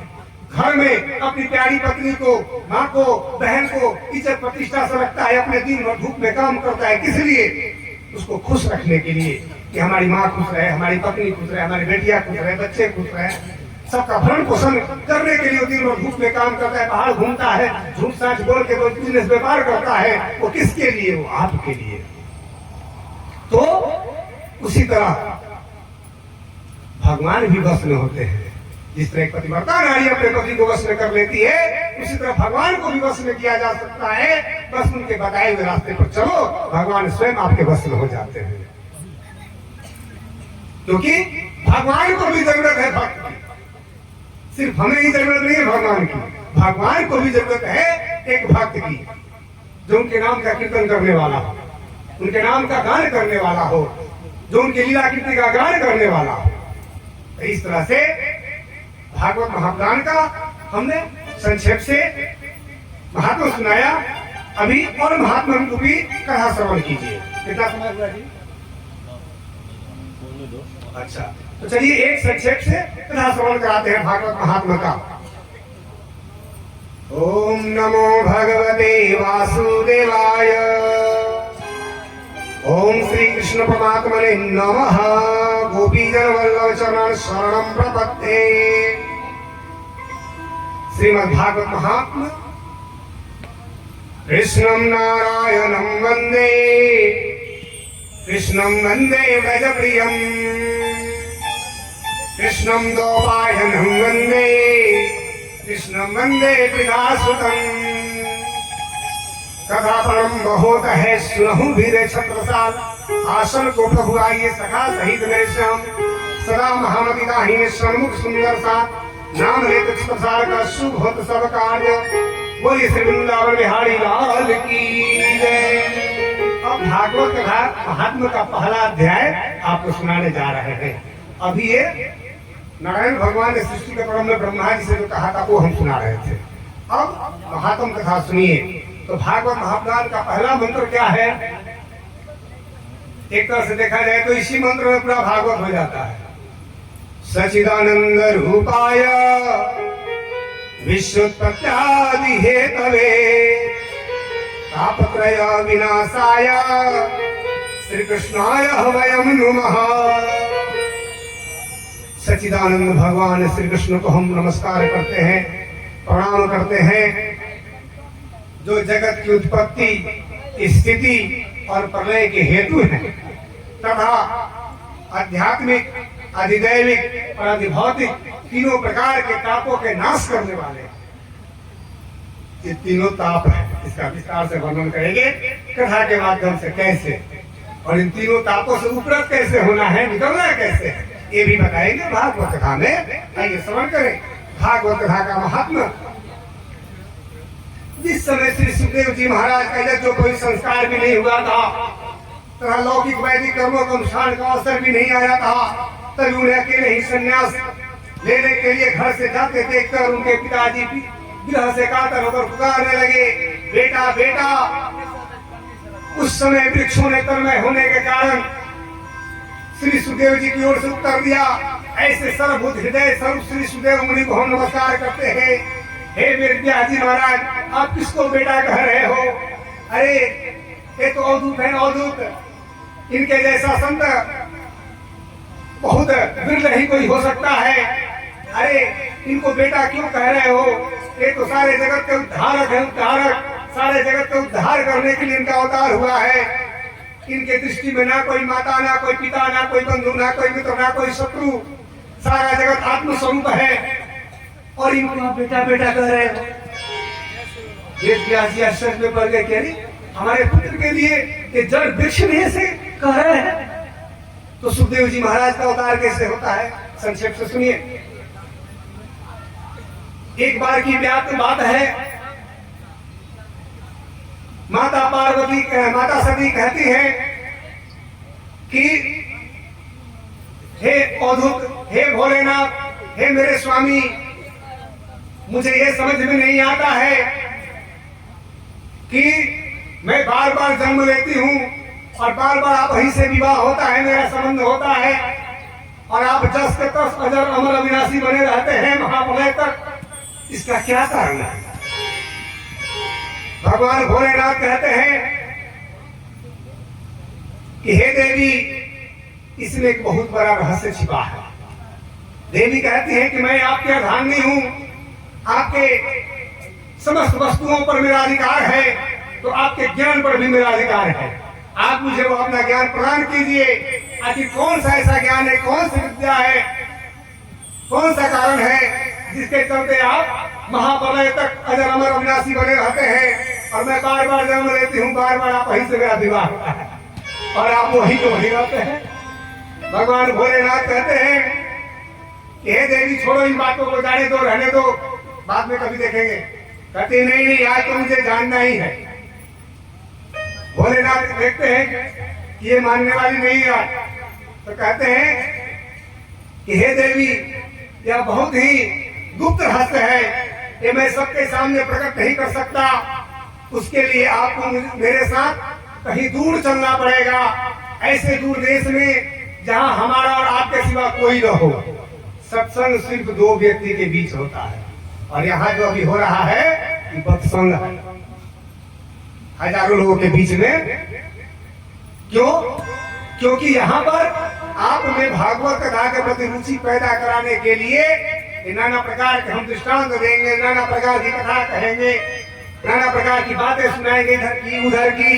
घर में अपनी प्यारी पत्नी को, माँ को, बहन को इज्जत प्रतिष्ठा से रखता है, अपने दिन और धूप में काम करता है। किस लिए? उसको खुश रखने के लिए कि हमारी माँ खुश रहे, हमारी पत्नी खुश रहे, हमारी बेटियां खुश रहे, बच्चे खुश रहे, सबका भरण पोषण करने के लिए दिन और धूप में काम करता है, बाहर घूमता है, झूठ साच बोल के कोई बिजनेस व्यापार करता है। वो किसके लिए? वो आपके लिए। तो उसी तरह भगवान भी वश में होते हैं। जिस तरह एक पतिव्रता नारी अपने पति को वश में कर लेती है, उसी तरह भगवान को भी वश में किया जा सकता है। बस उनके बताए हुए रास्ते पर चलो, भगवान स्वयं आपके वश में हो जाते हैं। क्योंकि भगवान को भी जरूरत है भक्त की, सिर्फ हमें ही जरूरत नहीं है भगवान की, भगवान को भी जरूरत है एक भक्त की, जो उनके नाम का कीर्तन करने वाला हो, उनके नाम का गान करने वाला हो, जो उनके लीला कीर्ति का गान करने वाला हो। इस तरह से भागवत महापुराण का हमने संक्षेप से महात्मा सुनाया। अभी और महात्मा रूपी कथा श्रवण कीजिए। कितना समय हुआ जी? अच्छा, तो चलिए एक संक्षेप से कथा श्रवण कराते हैं भागवत महात्मा का। ओम नमो भगवते वासुदेवाय। ओम श्री कृष्ण परमात्मने नमः। गोपीजन वल्लभ चरण शरणं प्रपद्ये। श्रीमद् भागवत महात्म्य। कृष्णं नारायणं वन्दे, कृष्णं वन्दे व्रजप्रियम्, कृष्णं द्वैपायनं वन्दे, कृष्णं वन्दे प्रियासुतम्। कथापरम बहुत है सुनहु धीरे छत्रसाल। आसन को प्रभु आइए सखा सहित मेरे श्याम। सदा महामति दाहिने सन्मुख सुंदर सा। नाम लेते छत्रसाल का शुभ होत सब कार्य। बोलिए श्री वृंदावन बिहारी लाल की जय। अब भागवत कथा महात्मा का पहला अध्याय आपको सुनाने जा रहे हैं। अभी ये नारायण भगवान ने सृष्टि के क्रम में ब्रह्मा जी से जो कहा था वो हम सुना रहे थे। अब महात्म कथा सुनिए। तो भागवत महापुराण का पहला मंत्र क्या है? एक तरह से देखा जाए तो इसी मंत्र में पूरा भागवत हो जाता है। सच्चिदानंद रूपाय विश्वोत्पत्त्यादि हेतवे तापत्रय विनाशाय श्री कृष्णाय वयं नमः। सच्चिदानंद भगवान श्री कृष्ण को हम नमस्कार करते हैं, प्रणाम करते हैं, जो जगत की उत्पत्ति, स्थिति और प्रलय के हेतु हैं तथा आध्यात्मिक, अधिदैविक और अधिभौतिक तीनों प्रकार के तापों के नाश करने वाले। ये तीनों ताप है, इसका विस्तार से वर्णन करेंगे कथा के माध्यम से कैसे, और इन तीनों तापों से उपरत कैसे होना है, निकलना कैसे है, ये भी बताएंगे भागवत कथा में। आइए श्रवण करें भागवत कथा का महात्मा। जिस समय श्री सुखदेव जी महाराज का जो कोई संस्कार भी नहीं हुआ था तथा लौकिक वैदिक कर्मों का अनुष्ठान का अवसर भी नहीं आया था, तभी उन्हें अकेले ही संन्यास लेने के लिए घर से जाते देखकर उनके पिताजी गृह से कातर होकर पुकारने लगे, बेटा बेटा। उस समय वृक्षों ने तन्मय होने के कारण श्री सुखदेव जी की ओर से उत्तर दिया, ऐसे सर्वभूत हृदय सर्व श्री सुखदेव मुनि को हम नमस्कार करते हैं। हे वेद जी महाराज, आप किसको बेटा कह रहे हो? अरे ये तो अवधूत है, अवधूत। इनके जैसा संत बहुत विरल ही कोई हो सकता है। अरे इनको बेटा क्यों कह रहे हो? ये तो सारे जगत के उद्धारक है, उद्धारक। सारे जगत का उद्धार करने के लिए इनका अवतार हुआ है। इनके दृष्टि में ना कोई माता, ना कोई पिता, ना कोई बंधु, ना कोई मित्र, ना कोई शत्रु। सारा जगत आत्म स्वरूप है और इनको आप बेटा बेटा कह रहे हो। व्यास जी आश्चर्य में पड़ गए, कह रही हमारे पुत्र के लिए ये जड़ वृक्ष भी ऐसे कह रहे हैं, तो सुखदेव जी महाराज का अवतार कैसे होता है? संक्षेप से सुनिए। एक बार की बात है, माता पार्वती माता सती कहती है कि हे अवधूत, हे भोलेनाथ, हे मेरे स्वामी, मुझे ये समझ में नहीं आता है कि मैं बार बार जन्म लेती हूँ और बार बार आप वहीं से विवाह होता है, मेरा संबंध होता है, और आप 10 के 10 अजर अमर अविनाशी बने रहते हैं महाप्रलय तक, इसका क्या कारण है? भगवान भोलेनाथ कहते हैं कि हे देवी, इसमें एक बहुत बड़ा रहस्य छिपा है। देवी कहती है कि मैं आपके अर्धांगिनी हूं, आपके समस्त वस्तुओं पर मेरा अधिकार है, तो आपके ज्ञान पर भी मेरा अधिकार है। आप मुझे वो अपना ज्ञान प्रदान कीजिए। आखिर कौन सा ऐसा ज्ञान है, कौन सी विद्या है, कौन सा कारण है जिसके चलते आप महाप्रलय तक अजर अमर अविनाशी बने रहते हैं और मैं बार बार जन्म लेती हूँ, बार बार आप वहीं से मेरा विवाह होता है और आप वहीं के वहीं रहते हैं। भगवान भोलेनाथ कहते हैं कि हे देवी, छोड़ो इन बातों को, जाने दो, रहने दो, बाद में कभी देखेंगे। कहते नहीं नहीं, आज तो मुझे जानना ही है। भोलेनाथ देखते हैं कि ये मानने वाली नहीं है, तो कहते हैं कि हे देवी, यह बहुत ही गुप्त रहस्य है, ये मैं सबके सामने प्रकट नहीं कर सकता। उसके लिए आपको मेरे साथ कहीं दूर चलना पड़ेगा, ऐसे दूर देश में जहां हमारा और आपके सिवा कोई न हो। सत्संग सिर्फ 2 व्यक्ति के बीच होता है और यहाँ जो अभी हो रहा है ये सत्संग है हजारों लोगों के बीच में। क्यों? क्योंकि यहाँ पर आप में भागवत कथा के प्रति रुचि पैदा कराने के लिए नाना प्रकार के हम दृष्टांत देंगे, नाना प्रकार की कथा कहेंगे, नाना प्रकार की बातें सुनाएंगे, इधर की उधर की।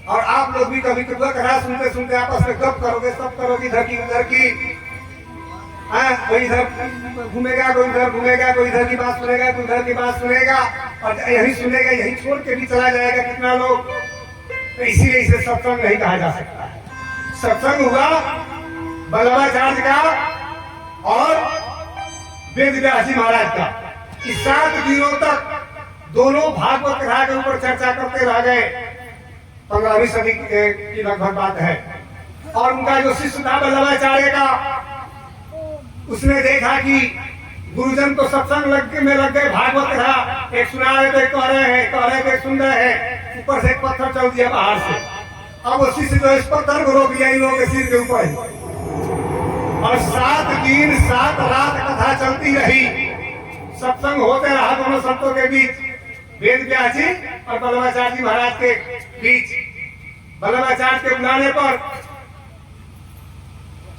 और आप लोग भी कभी कभी कथा सुनते सुनते आपस में गप करोगे, सब करोगे, इधर की उधर की। कोई इधर घूमेगा, कोई इधर घूमेगा, कोई इधर की बात सुनेगा, कोई उधर की बात सुनेगा और यही सुनेगा, यही छोड़ के भी चला जाएगा कितना लोग। तो इसीलिए इसे सत्संग नहीं कहा जा सकता है। सत्संग हुआ वल्लभाचार्य का और वेद व्यास जी महाराज का। इस 7 दिनों तक दोनों भागवत कथा के ऊपर चर्चा करते रह गए। 15वीं सदी की लगभग बात है। और उनका जो शिष्य था वल्लभाचार्य का, उसने देखा कि गुरुजन तो सत्संग में लग गए, भागवत कथा एक सुना रहे थे, कह रहे थे, सुन रहे हैं, ऊपर से एक पत्थर चल दिया बाहर से। अब वो शिष्य जो इस पत्थर को रोक लिया इन लोगों के सिर के ऊपर और 7 दिन 7 रात कथा चलती रही। सत्संग होते रहा दोनों संतों के बीच, वेद व्यास जी और वल्लभाचार्य जी महाराज के बीच। वल्लभाचार्य के बुलाने पर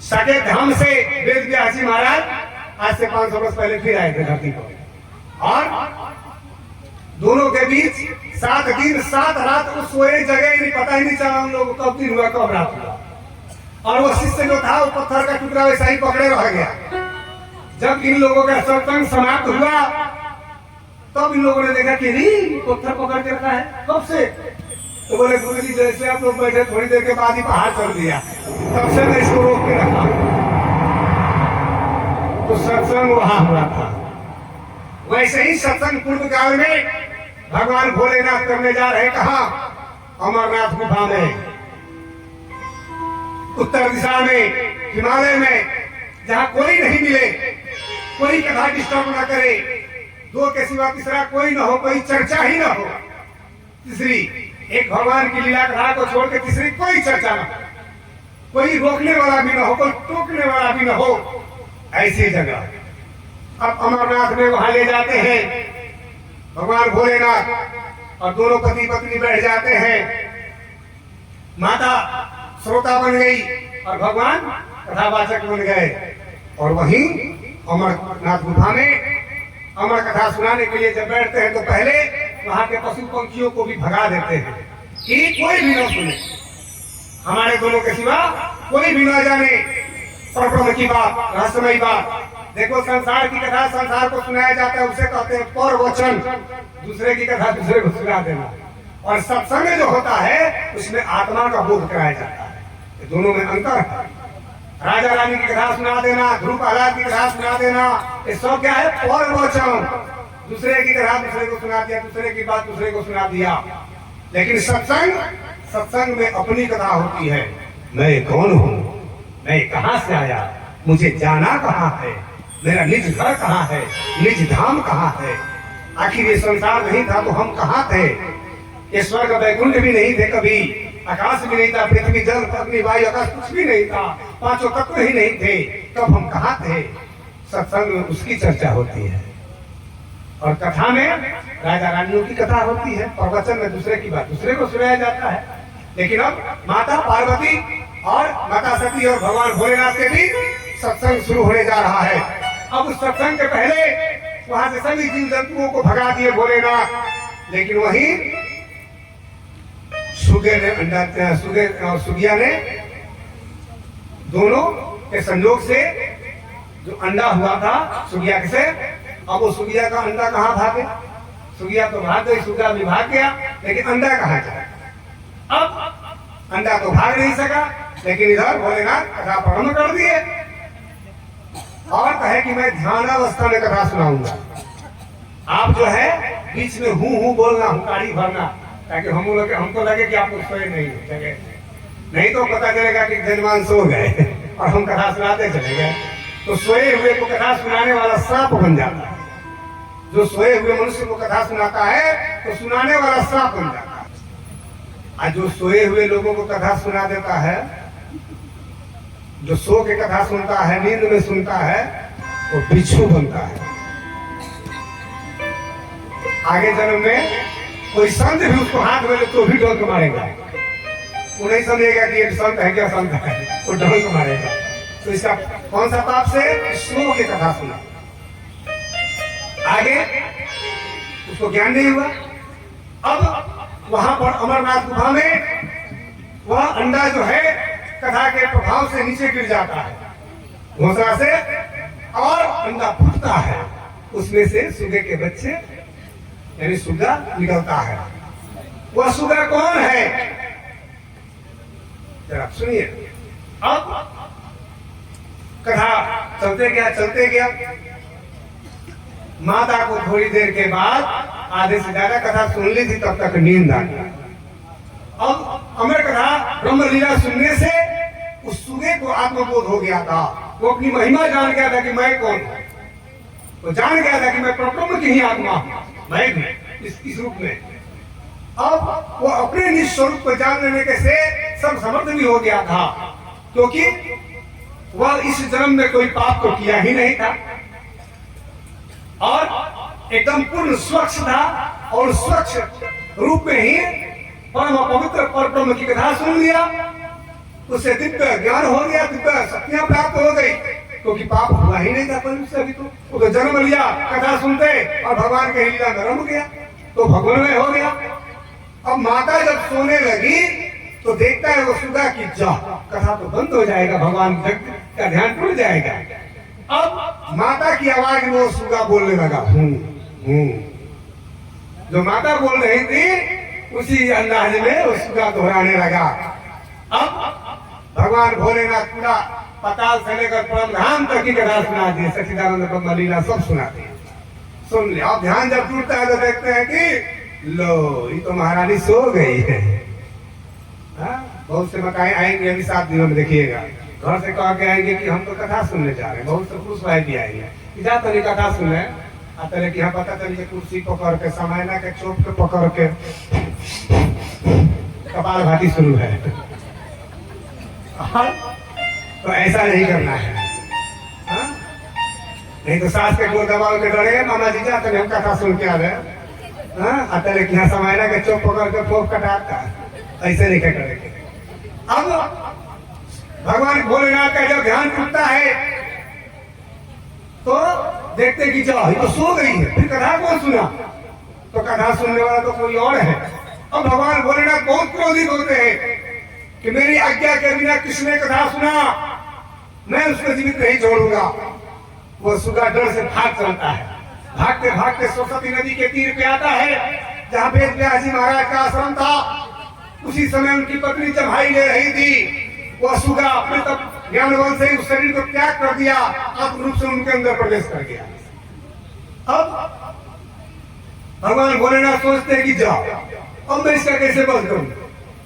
सके धाम से वेद व्यास जी महाराज आज से 500 वर्ष पहले फिर आए थे धरती पर और दोनों के बीच 7 दिन 7 रात उस सोए जगह नहीं, पता ही नहीं चला उन लोगों को कब दिन हुआ कब रात हुआ। और वो शिष्य जो था वो पत्थर का टुकड़ा वैसा ही पकड़े रह गया। जब इन लोगों का सत्संग समाप्त हुआ तब इन लोगों ने देखा कि पत्थर पकड़ के रखा है कब से। तो बोले गुरु जी, जैसे आप लोग बैठे थोड़ी देर के बाद ही पहाड़ चल दिया, तब से मैं इसको रोक के रखा। तो सत्संग वहां हुआ था। वैसे ही सत्संग पूर्व काल में भगवान भोलेनाथ करने जा रहे कहा, अमरनाथ गुफा में, उत्तर दिशा में, हिमालय में, जहां कोई नहीं मिले, कोई कथा डिस्टर्ब न करे, 2 के सिवा तीसरा कोई न हो, कोई चर्चा ही न हो। तीसरी एक भगवान की लीला कथा को छोड़ के तीसरी कोई चर्चा न हो, कोई रोकने वाला भी न हो, कोई टोकने वाला भी न हो, ऐसी जगह। अब अमरनाथ में वहां ले जाते हैं भगवान भोलेनाथ और दोनों पति पत्नी बैठ जाते हैं। माता श्रोता बन गई और भगवान कथावाचक बन गए और वहीं अमरनाथ गुफा में अमर कथा सुनाने के लिए जब बैठते हैं तो पहले वहां के पशु पंखियों को भी भगा देते हैं कि कोई भी न सुने, हमारे दोनों के सिवा कोई भी न जाने परब्रह्म की बात, रहस्यमयी बात। देखो, संसार की कथा संसार को सुनाया जाता है, उसे कहते हैं पर वचन, दूसरे की कथा दूसरे को सुना देना। और सत्संग जो होता है उसमें आत्मा का बोध कराया जाता है। दोनों में अंतर है। राजा रानी की कथा सुना देना, ध्रुव प्रहलाद की कथा सुना देना, ये सब क्या है? पर वचन। दूसरे की कथा दूसरे को सुना दिया, दूसरे की बात दूसरे को सुना दिया। लेकिन सत्संग में अपनी कथा होती है। मैं कौन हूँ, मैं कहाँ से आया, मुझे जाना कहाँ है, मेरा निज घर कहाँ है, निज धाम कहाँ है, आखिर ये संसार नहीं था तो हम कहाँ थे, ये स्वर्ग वैकुंठ भी नहीं थे कभी, आकाश भी नहीं था, पृथ्वी जल अग्नि वायु आकाश कुछ भी नहीं था, पांचों तत्व ही नहीं थे, तब हम कहाँ थे? सत्संग में उसकी चर्चा होती है और कथा में राजा रानियों की कथा होती है, प्रवचन में दूसरे की बात दूसरे को सुनाया जाता है। लेकिन अब माता पार्वती और माता सती और भगवान भोलेनाथ के भी सत्संग शुरू होने जा रहा है। अब उस सत्संग के पहले वहां से सभी जीव जंतुओं को भगा दिए भोलेनाथ, लेकिन वही सुगे ने अंडा सुगे और सुगिया ने दोनों के संयोग से जो अंडा हुआ था सुगिया से, अब वो सुगिया का अंडा कहाँ भागे? सुगिया तो भाग गई, सुगा भी भाग गया, लेकिन अंडा कहाँ जाए? अब अंडा तो भाग नहीं सका, लेकिन इधर भोलेनाथ कथा प्रारंभ कर दिए और कहे कि मैं ध्यानावस्था में कथा सुनाऊंगा। आप जो है बीच में हूँ बोलना, हुकारी भरना, ताकि हमको लगे कि आप लोग सोए नहीं जगह, नहीं तो पता चलेगा कि जजमान सो गए और हम कथा सुनाते चले गए, तो सोए हुए को कथा सुनाने वाला सांप बन जाता है। जो सोए हुए मनुष्य को कथा सुनाता है तो सुनाने वाला सांप बन जाता है, और जो सोए हुए लोगों को कथा सुना देता है, जो सो के कथा सुनता है, नींद में सुनता है, वो बिच्छू बनता है। आगे जन्म में कोई संत भी उसको हाथ में तो भी डंक मारेगा, वो नहीं समझेगा कि ये संत है क्या संत है, वो डंक मारेगा। तो इसका कौन सा पाप से? सो के कथा सुना, आगे उसको ज्ञान नहीं हुआ। अब वहां पर अमरनाथ गुफा में वह अंडा जो है कथा के प्रभाव से नीचे गिर जाता है घोंसला से, और अंडा फूटता है, उसमें से सुगे के बच्चे यानी सुगा निकलता है। वह सुगा कौन है? जरा सुनिए। अब कथा चलते गया, माता को थोड़ी देर के बाद आधे से ज्यादा कथा सुन ली थी, तब तक नींद आ गई। अब अमर कथा ब्रह्म लीला सुनने से उस सुगे को आत्मबोध हो गया था, वो अपनी महिमा जान गया था कि मैं कौन हूं, वो जान गया था कि मैं परब्रह्म की ही आत्मा हूं, मैं भी इस रूप में। अब वो अपने निज स्वरूप को जान लेने के से सब समर्थ भी हो गया था, क्योंकि वह इस जन्म में कोई पाप तो किया ही नहीं था और एकदम पूर्ण स्वच्छ था, और स्वच्छ रूप में ही परम पवित्र परब्रह्म की कथा सुन लिया, उससे दिव्य ज्ञान हो गया, दिव्य शक्तियां प्राप्त हो गई, क्योंकि पाप हुआ ही नहीं था पहले से। अभी तो वो तो जन्म लिया कथा सुनते और भगवान के लीला में रम गया, तो भगवान में हो गया। अब माता जब सोने लगी तो देखता है वो सुगा की जा कथा तो बंद हो जाएगा, भगवान का ध्यान टूट जाएगा। अब माता की आवाज में वो सुगा बोलने लगा हूँ। जो माता बोल रही थी उसी अंदाज में वो सुगा दोहराने लगा। अब भगवान भोलेनाथ पूरा पताल से लेकर परम धाम तक की कथा सुना दिए, सच्चिदानंद ब्रह्म लीला सब सुनाते सुन लिया। अब ध्यान जब टूटता है तो देखते हैं कि लो ये तो महारानी सो गई है। बहुत से मकाएं आएंगे अभी 7 दिनों में, देखिएगा घर से कह के आएंगे कि हम तो कथा सुनने जा रहे हैं। बहुत से पुरुष भाई भी आएंगे जा तरी कथा सुने, आते कि यहाँ पता चलिए कुर्सी पकड़ के समयना के चोप के पकड़ के कपाल भाती शुरू है। तो ऐसा नहीं करना है, नहीं तो सास के गोल दबाव के डरे मामा जी जाते हम कथा सुन के आ रहे आते कि यहाँ समयना के चोप पकड़ के फोक कटाता, ऐसे नहीं करेंगे। अब भगवान भोलेनाथ का जब ध्यान टूटता है तो देखते कि जाओ ये तो सो गई है, फिर कथा कौन सुना? तो कथा सुनने वाला तो कोई और है। अब भगवान भोलेनाथ बहुत क्रोधित होते हैं कि मेरी आज्ञा के बिना किसने कथा सुना, मैं उसको जीवित नहीं छोड़ूंगा। वो सुगा डर से भाग चलता है, भागते भागते सरस्वती नदी के तीर पे आता है जहाँ वेद व्यास जी महाराज का आश्रम था। उसी समय उनकी पत्नी चढ़ाई ले रही थी, वह सुगा अपने तब ज्ञान बल से उस शरीर को त्याग कर दिया, आत्म रूप से उनके अंदर प्रवेश कर गया। अब भगवान भोलेनाथ सोचते कि जाओ अब मैं इसका कैसे बस करूं,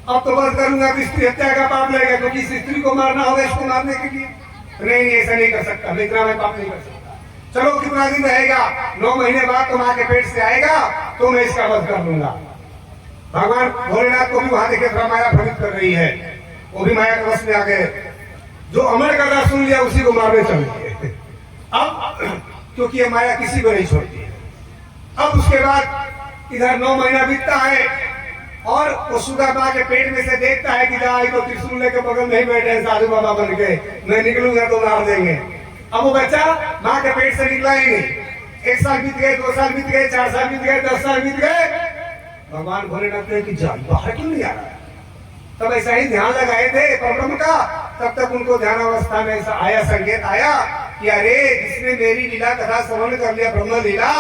अब तो बस करूंगा तो स्त्री हत्या का पाप लगेगा, क्योंकि इस स्त्री को मारना होगा इसको मारने के लिए। नहीं ऐसा नहीं कर सकता, मैं इतना मैं पाप नहीं कर सकता। चलो कितना दिन रहेगा, 9 महीने बाद तो माँ के पेट से आएगा तो मैं इसका वध कर लूंगा। भगवान भोलेनाथ को भी वहां देखे थोड़ा माया भ्रमित कर रही है, वो भी माया के वश में आ गए। जो अमर करना सुन लिया उसी को मारने चल दिए। अब क्योंकि ये माया किसी को नहीं छोड़ती है। अब उसके बाद इधर 9 महीना बीतता है और वो सुगा माँ के पेट में से देखता है कि जा तो त्रिशूल लेके बगल में ही बैठे हैं साधु बाबा बन के, मैं निकलूंगा तो मार देंगे। अब वो बच्चा माँ के पेट से निकला ही नहीं। 1 साल बीत गए, 2 साल बीत गए, 4 साल बीत गए, 10 साल बीत गए। भगवान भोलेनाथ ने कि जान बाहर क्यों नहीं आ रहा? तब ऐसा ही ध्यान लगाए थे परब्रह्म का। तब तक उनको ध्यान अवस्था में ऐसा आया, संकेत आया कि अरे जिसने मेरी लीला कथा श्रवण कर लिया, ब्रह्म लीला,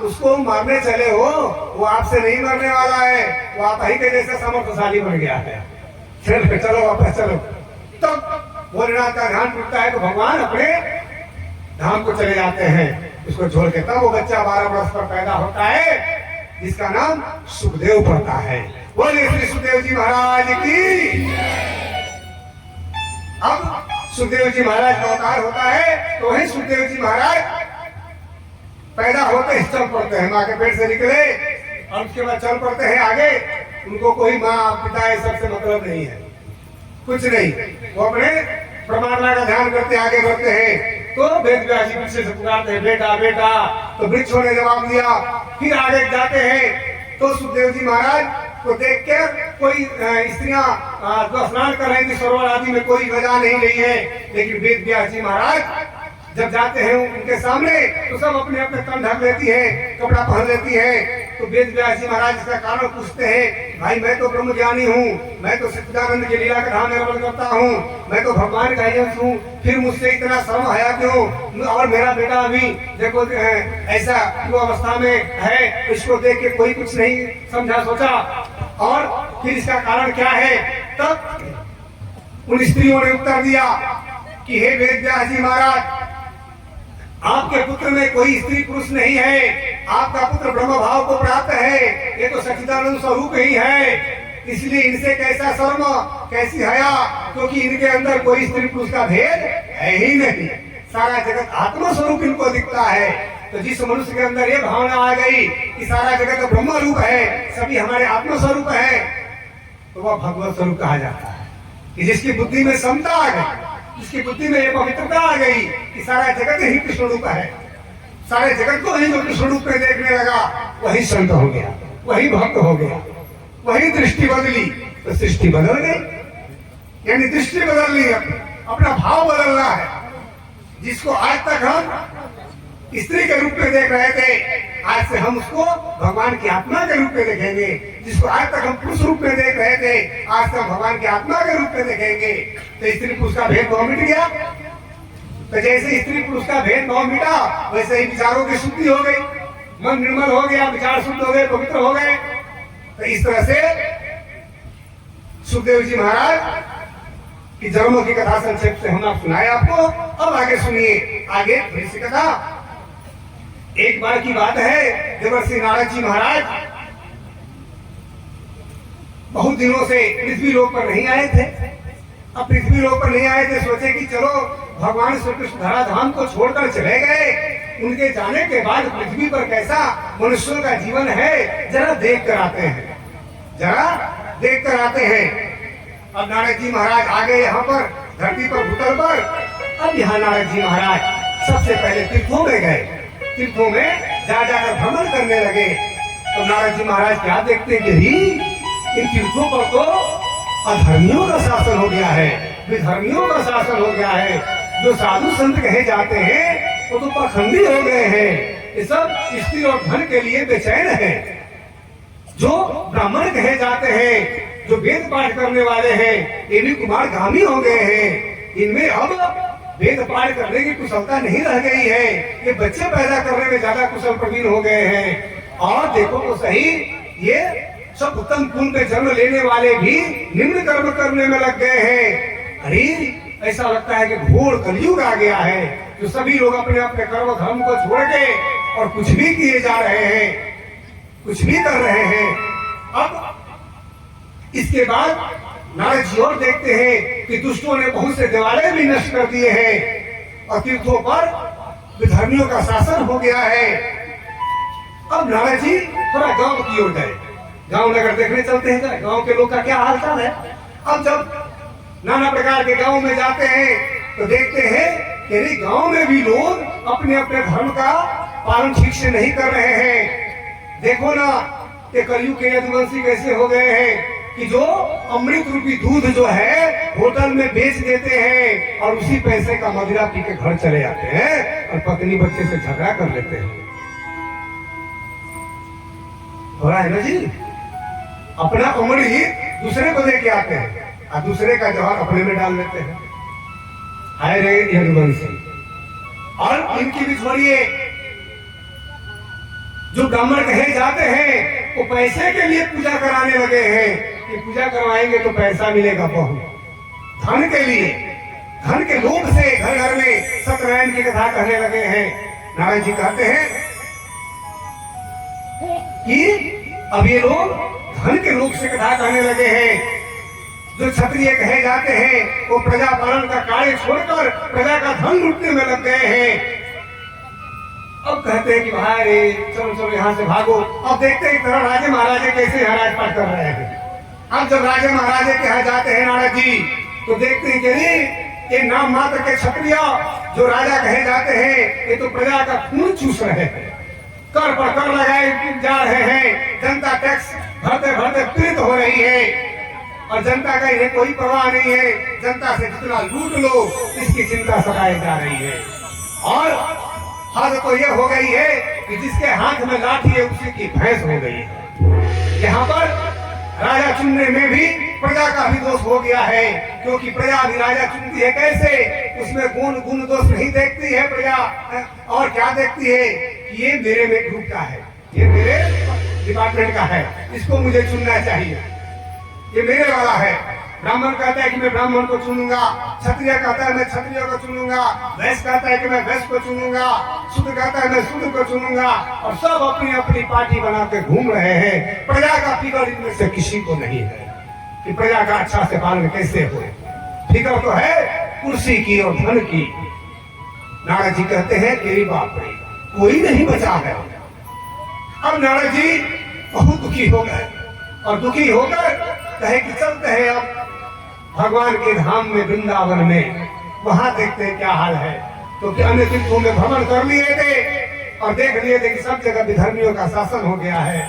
उसको मारने चले हो, वो आपसे नहीं मरने वाला है, वो आप ही के जैसे समर्थशाली बन गया है। चलो वापस चलो। तब भोलेनाथ का ध्यान टूटता है तो भगवान अपने धाम को चले जाते हैं उसको छोड़ के। तब वो बच्चा 12 वर्ष पर पैदा होता है जिसका नाम सुखदेव पड़ता है। बोले श्री सुखदेव जी महाराज की। अब सुखदेव जी महाराज का अवतार होता है तो वही सुखदेव जी महाराज पैदा होते ही चल पड़ते हैं, माँ के पेट से निकले और उसके बाद चल पड़ते हैं आगे। उनको कोई माँ पिता ये सबसे मतलब नहीं है, कुछ नहीं। वो अपने परमात्मा का ध्यान करते आगे बढ़ते हैं। तो वेद व्यास जी पीछे से पुकारते हैं बेटा बेटा, तो वृक्षों ने जवाब दिया। फिर आगे जाते हैं तो सुखदेव जी महाराज को देख के कोई स्त्रियां जो स्नान कर रही थी सरोवर आदि में, कोई वजह नहीं रही है। लेकिन वेद व्यास जी महाराज जब जाते हैं उनके सामने तो सब अपने अपने तन ढक लेती है, कपड़ा पहन लेती है। तो वेद व्यास जी महाराज इसका कारण पूछते हैं, भाई मैं तो ब्रह्म ज्ञानी हूँ, मैं तो सच्चिदानंद की लीला का धाम निर्वहन करता हूँ, मैं तो भगवान का अंश हूँ, फिर मुझसे इतना शर्म आया क्यों? और मेरा बेटा अभी देखो ऐसा युवावस्था में है, इसको देख के कोई कुछ नहीं समझा सोचा। और फिर इसका कारण क्या है? तब उन स्त्रियों ने उत्तर दिया कि हे वेद व्यास जी महाराज, आपके पुत्र में कोई स्त्री पुरुष नहीं है, आपका पुत्र ब्रह्म भाव को प्राप्त है, ये तो सच्चिदानंद स्वरूप ही है, इसलिए इनसे कैसा शर्म, कैसी हया, क्योंकि इनके अंदर कोई स्त्री पुरुष का भेद है ही नहीं, सारा जगत आत्मा स्वरूप इनको दिखता है। तो जिस मनुष्य के अंदर ये भावना आ गई कि सारा जगत ब्रह्म रूप है, सभी हमारे आत्मा स्वरूप है, तो वह भगवत स्वरूप कहा जाता है। कि जिसकी बुद्धि में समता आ गई, जिसकी बुद्धि में पवित्रता आ गई कि सारा जगत ही कृष्ण रूप है, सारे जगत को ही जो कृष्ण रूप में देखने लगा वही संत हो गया, वही भक्त हो गया, वही दृष्टि बदली तो सृष्टि बदल गई। यानी दृष्टि बदल ली, अपना भाव बदलना है। जिसको आज तक हम स्त्री के रूप में देख रहे थे, आज से हम उसको भगवान की आत्मा के रूप में देखेंगे। जिसको आज तक हम पुरुष रूप में देख रहे थे, आज से हम भगवान की आत्मा के रूप में देखेंगे। तो स्त्री पुरुष का भेदभाव मिट गया। तो जैसे स्त्री पुरुष का भेदभाव मिटा, वैसे ही विचारों की शुद्धि हो गई, मन निर्मल हो गया, विचार शुद्ध हो गए, पवित्र हो गए। तो इस तरह से सुखदेव जी महाराज की जन्मों की कथा संक्षेप से हम सुनाए आपको। अब आगे सुनिए, आगे थोड़ी सी कथा। एक बार की बात है, देवर्षि नारद जी महाराज बहुत दिनों से पृथ्वी लोक पर नहीं आए थे। अब पृथ्वी लोक पर नहीं आए थे, सोचे कि चलो भगवान श्री कृष्ण धराधाम को छोड़कर चले गए, उनके जाने के बाद पृथ्वी पर कैसा मनुष्यों का जीवन है जरा देख कर आते हैं, जरा देख कर आते हैं। अब नारद जी महाराज आ गए यहाँ पर धरती पर भूतल पर। अब यहाँ नारद जी महाराज सबसे पहले तीर्थों में गए, तीर्थों में जा जाकर भ्रमण करने लगे। तो नारद जी महाराज क्या देखते कि इन तीर्थों पर तो अधर्मियों का शासन हो गया है, विधर्मियों का शासन हो गया है। जो साधु संत कहे जाते हैं वो तो पाखंडी हो गए हैं, ये सब स्त्री और धन के लिए बेचैन है। जो ब्राह्मण कहे जाते हैं, जो वेद पाठ करने वाले हैं, ये भी कुमार गामी हो गए हैं। इनमें अब वेद पाठ करने की कुशलता नहीं रह गई है, ये बच्चे पैदा करने में ज्यादा कुशल प्रवीण हो गए हैं। और देखो तो सही, ये सब उत्तम कुल में जन्म लेने वाले भी निम्न कर्म करने में लग गए हैं। अरे ऐसा लगता है कि घोर कलयुग आ गया है, जो सभी लोग अपने अपने कर्म धर्म को छोड़ के और कुछ भी किए जा रहे हैं, कुछ भी कर रहे हैं। अब इसके बाद नारद जी और देखते हैं कि दुष्टों ने बहुत से देवालय भी नष्ट कर दिए हैं और तीर्थों पर विधर्मियों का शासन हो गया है। अब नारद जी थोड़ा गांव की ओर गए, गांव नगर देखने चलते हैं क्या? गांव के लोग का क्या हाल चाल है? अब जब नाना प्रकार के गांव में जाते हैं तो देखते हैं कि गांव में भी लोग अपने अपने धर्म का पालन ठीक से नहीं कर रहे हैं। देखो ना कि कलयुग के यदुवंशी कैसे हो गए हैं कि जो अमृत रूपी दूध जो है होटल में बेच देते हैं और उसी पैसे का मदिरा पी के घर चले जाते हैं और पत्नी बच्चे से झगड़ा कर लेते हैं। हो रहा है ना जी? अपना अमृत दूसरे को लेके आते हैं और दूसरे का जहर अपने में डाल लेते हैं। हाय रे यदुवंशी। और इनकी भी छोड़िए, जो ब्राह्मण कहे जाते हैं वो पैसे के लिए पूजा कराने लगे हैं कि पूजा करवाएंगे तो पैसा मिलेगा बहुत। धन के लिए, धन के लोभ से घर घर में सत्यनारायण की कथा कहने लगे हैं। नारायण जी कहते हैं कि अब ये लोग धन के लोभ से कथा कहने लगे हैं। जो क्षत्रिय कहे जाते हैं वो प्रजा पालन का कार्य छोड़कर प्रजा का धन लूटने में लग गए हैं। अब कहते हैं कि भाई रे चलो चलो यहाँ से भागो। अब देखते हैं तरह राजे महाराजे कैसे यहाँ राजपाट कर रहे हैं। अब जब राजे महाराजे के यहाँ जाते हैं नारद जी तो देखते हैं कि ये नाम मात्र के क्षत्रिय जो राजा कहे जाते हैं ये तो प्रजा का खून चूस रहे हैं, कर पर कर लगाए जा रहे हैं, जनता टैक्स भरते भरते पीड़ित हो रही है और जनता का इन्हें कोई परवाह नहीं है। जनता से जितना लूट लो इसकी चिंता सताई जा रही है। और हद तो ये हो गई है कि जिसके हाथ में लाठी है उसी की भैंस हो गई है। यहाँ पर राजा चुनने में भी प्रजा का भी दोष हो गया है, क्योंकि प्रजा भी राजा चुनती है कैसे? उसमें गुण दोष नहीं देखती है प्रजा, और क्या देखती है कि ये मेरे में ग्रुप का है, ये मेरे डिपार्टमेंट का है, इसको मुझे चुनना चाहिए, ये मेरे वाला है। ब्राह्मण कहता है कि मैं ब्राह्मण को चुनूंगा, क्षत्रिय कहता है मैं क्षत्रिय को चुनूंगा, वैश्य कहता है कि मैं वैश्य को चुनूंगा, शूद्र कहता है मैं शूद्र को चुनूंगा, और सब अपनी अपनी पार्टी बना के घूम रहे हैं। प्रजा का फिक्र इनमें से किसी को नहीं है कि प्रजा का अच्छा से पालन कैसे हो। फिक्र तो है कुर्सी की और धन की। नारद जी कहते हैं कि बाप रे कोई नहीं बचा है। अब नारद जी बहुत दुखी हो गए और दुखी होकर कहे कि चलते हैं अब भगवान के धाम में, वृंदावन में, वहां देखते हैं क्या हाल है। क्योंकि अन्य तीर्थों में भ्रमण कर लिए थे और देख लिए थे कि सब जगह विधर्मियों का शासन हो गया है।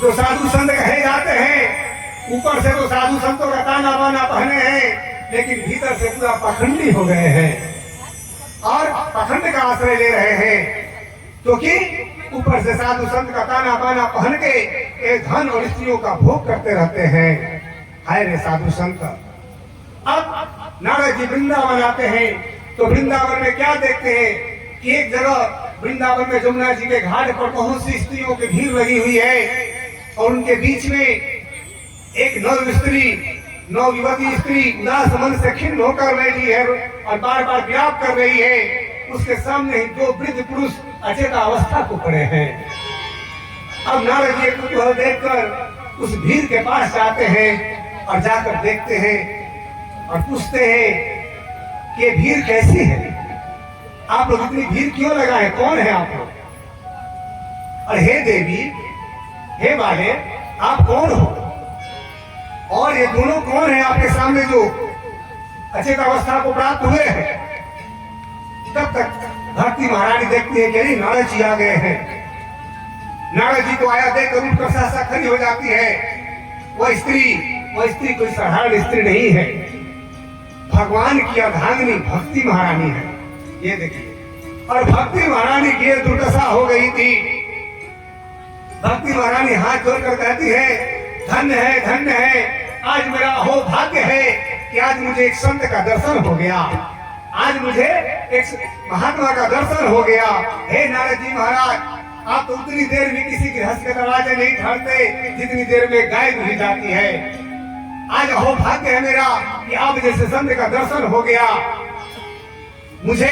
जो साधु संत कहे जाते हैं ऊपर से तो साधु संतों का ताना बाना पहने हैं, लेकिन भीतर से पूरा पाखंडी हो गए हैं और पाखंड का आश्रय ले रहे हैं। क्योंकि ऊपर से साधु संत का ताना बाना पहन के धन और स्त्रियों का भोग करते रहते हैं। हाय रे साधु संत। अब नारद जी वृंदावन आते हैं तो वृंदावन में क्या देखते हैं कि एक जगह वृंदावन में जमुना जी के घाट पर बहुत सी स्त्रियों की भीड़ लगी हुई है और उनके बीच में एक नव युवती स्त्री उदास मन से खिन्न होकर बैठी है और बार बार विलाप कर रही है। उसके सामने ही दो वृद्ध पुरुष अचेता अवस्था को पड़े हैं। अब नारद जी कुतूहल देखकर उस भीड़ के पास जाते हैं और जाकर देखते हैं और पूछते हैं कि ये भीड़ कैसी है, आप लोग इतनी भीड़ क्यों लगाए, कौन है आप लोग? और हे देवी, हे बाले, आप कौन हो और ये दोनों कौन है आपके सामने जो अचेत अवस्था को प्राप्त हुए हैं? तब तक भक्ति महारानी देखती है कि नारद जी आ गए हैं। नारद जी को आया देखकर उठकर सहसा खड़ी हो जाती है। वह स्त्री कोई साधारण स्त्री नहीं है, भगवान की अर्धांगिनी भक्ति महारानी है। ये देखिए, और भक्ति महारानी की दुर्दशा हो गई थी। भक्ति महारानी हाथ जोड़कर कहती है धन्य है, धन्य है, आज मेरा हो भाग्य है कि आज मुझे एक संत का दर्शन हो गया, आज मुझे एक महात्मा का दर्शन हो गया। हे नारद जी महाराज, आप तो उतनी देर में किसी के हंस के दरवाजे नहीं ठहरते जितनी देर में गाय दुही जाती है। आज हो भाग्य है मेरा कि आप जैसे संत का दर्शन हो गया। मुझे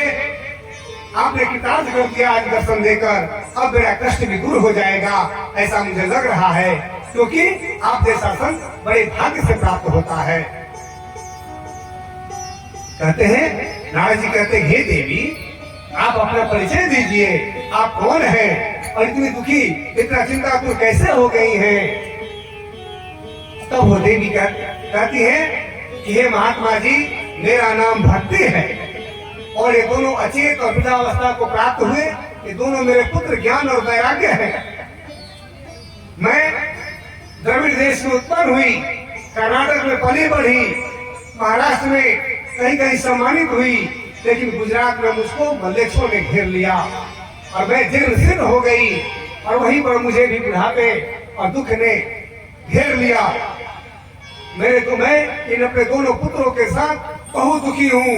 आपने कृतार्थ कर दिया आज दर्शन देकर, अब मेरा कष्ट भी दूर हो जाएगा, ऐसा मुझे लग रहा है, क्योंकि आप जैसा संत बड़े भाग्य से प्राप्त होता है। कहते हैं, नारद जी कहते हैं, हे देवी, आप अपना परिचय दीजिए, आप कौन हैं? और इतनी दुखी, इतना चिंतातुर कैसे हो गई हैं? तब वो देवी कहती है कि हे महात्मा जी, मेरा नाम भक्ति है और ये दोनों अचेत और वृद्धावस्था को प्राप्त हुए, ये दोनों मेरे पुत्र ज्ञान और वैराग्य हैं। मैं द्रविड़ देश में उत्पन्न हुई, कर्नाटक में पली बढ़ी, महाराष्ट्र में कहीं कहीं सम्मानित हुई, लेकिन गुजरात में मुझको मल्लेच्छों ने घेर लिया और मैं जीर्ण शीर्ण हो गई और वहीं पर मुझे भी बुढ़ापे और दुख ने घेर लिया। मैं इन अपने दोनों पुत्रों के साथ बहुत दुखी हूँ,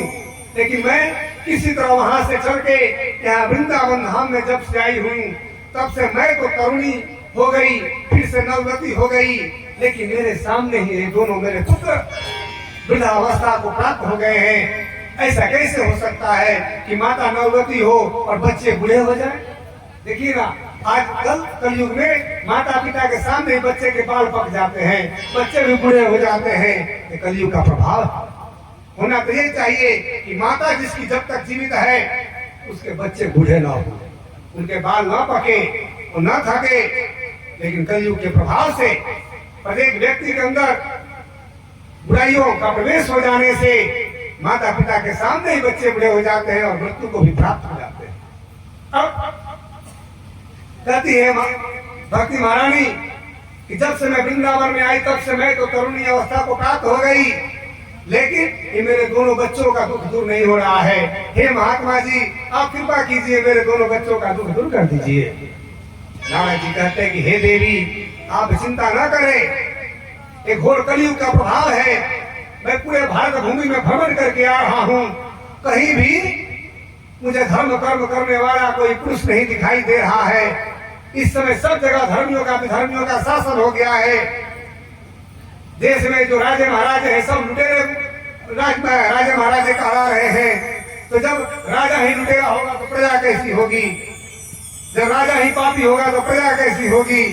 लेकिन मैं किसी तरह वहां से चल के यहाँ वृंदावन धाम में जब से आई हूँ, तब से मैं तो तरुणी हो गई, फिर से नववती हो गई, लेकिन मेरे सामने ही ये दोनों मेरे पुत्र वृद्धावस्था को प्राप्त हो गए हैं। ऐसा कैसे हो सकता है कि माता नववती हो और बच्चे बूढ़े हो जाए? देखिए ना, आजकल कलयुग में माता पिता के सामने ही बच्चे के बाल पक जाते हैं, बच्चे भी बूढ़े हो जाते हैं। ये कलयुग का प्रभाव होना तो ये चाहिए कि माता जिसकी जब तक जीवित है उसके बच्चे बूढ़े ना हो, उनके बाल ना पके और ना थके। लेकिन कलयुग के प्रभाव से प्रत्येक व्यक्ति के अंदर बुराइयों का प्रवेश हो जाने से माता पिता के सामने ही बच्चे बूढ़े हो जाते हैं और मृत्यु को भी प्राप्त हो जाते हैं। अब कहती है भक्ति महारानी कि जब से मैं वृंदावन में आई तब से मैं तो तरुणी अवस्था को प्राप्त हो गई, लेकिन ये मेरे दोनों बच्चों का दुख दूर नहीं हो रहा है। हे महात्मा जी, आप कृपा कीजिए, मेरे दोनों बच्चों का दुख दूर कर दीजिए। नारायण जी कहते हैं कि हे देवी, आप चिंता न करें, एक घोर कलयुग का प्रभाव है। मैं पूरे भारत भूमि में भ्रमण करके आ रहा हूँ, कहीं भी मुझे धर्म कर्म करने वाला कोई पुरुष नहीं दिखाई दे रहा है। इस समय सब जगह धर्मियों का शासन हो गया है। देश में जो राजे महाराजे हैं सब लुटेरे राजे महाराजे कहला रहे हैं। तो जब राजा ही लुटेरा होगा तो प्रजा कैसी होगी? जब राजा ही पापी होगा तो प्रजा कैसी होगी?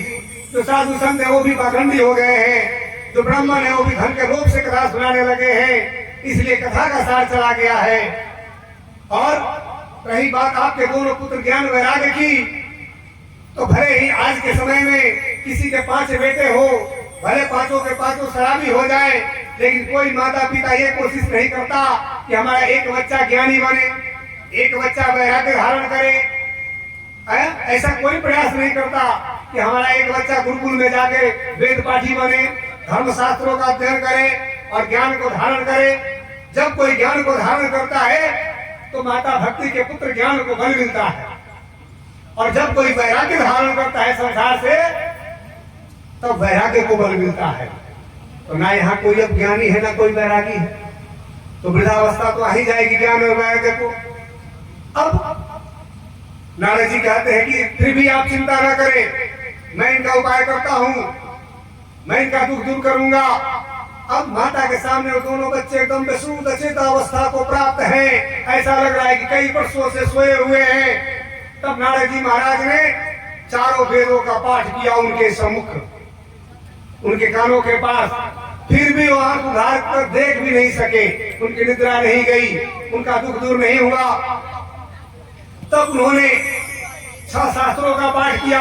जो साधु संत है वो भी पाखंडी हो गए हैं, जो ब्राह्मण है वो भी धन के लोभ से कथा सुनाने लगे हैं, इसलिए कथा का सार चला गया है। और रही बात आपके दोनों पुत्र ज्ञान वैराग्य की, तो भले ही आज के समय में किसी के 5 बेटे हो, भले पांचों के पांचों शराबी हो जाए, लेकिन कोई माता पिता ये कोशिश नहीं करता कि हमारा एक बच्चा ज्ञानी बने, एक बच्चा वैराग्य धारण करे। ऐसा कोई प्रयास नहीं करता कि हमारा एक बच्चा गुरुकुल में जाके वेद पाठी बने, धर्म शास्त्रों का अध्ययन करे और ज्ञान को धारण करे। जब कोई ज्ञान को धारण करता है तो माता भक्ति के पुत्र ज्ञान को बल मिलता है, और जब कोई वैराग्य धारण करता है संसार से तब वैराग्य को बल मिलता है। तो ना यहाँ कोई अब ज्ञानी है ना कोई वैरागी है, तो वृद्धावस्था तो आ ही जाएगी ज्ञान और वैराग्य को। अब नारद जी कहते हैं कि फिर भी आप चिंता न करें, मैं इनका उपाय करता हूँ, मैं इनका दुख दूर करूंगा। अब माता के सामने वो दोनों बच्चे एकदम बेसुध अचेत अवस्था को प्राप्त हैं, ऐसा लग रहा है कि कई वर्षों से सोए हुए हैं। तब नारद जी महाराज ने चारों वेदों का पाठ किया उनके सम्मुख, उनके कानों के पास, फिर भी वो आंख उघाड़ कर देख भी नहीं सके, उनकी निद्रा नहीं गई, उनका दुख दूर नहीं हुआ। तब उन्होंने 6 शास्त्रों का पाठ किया,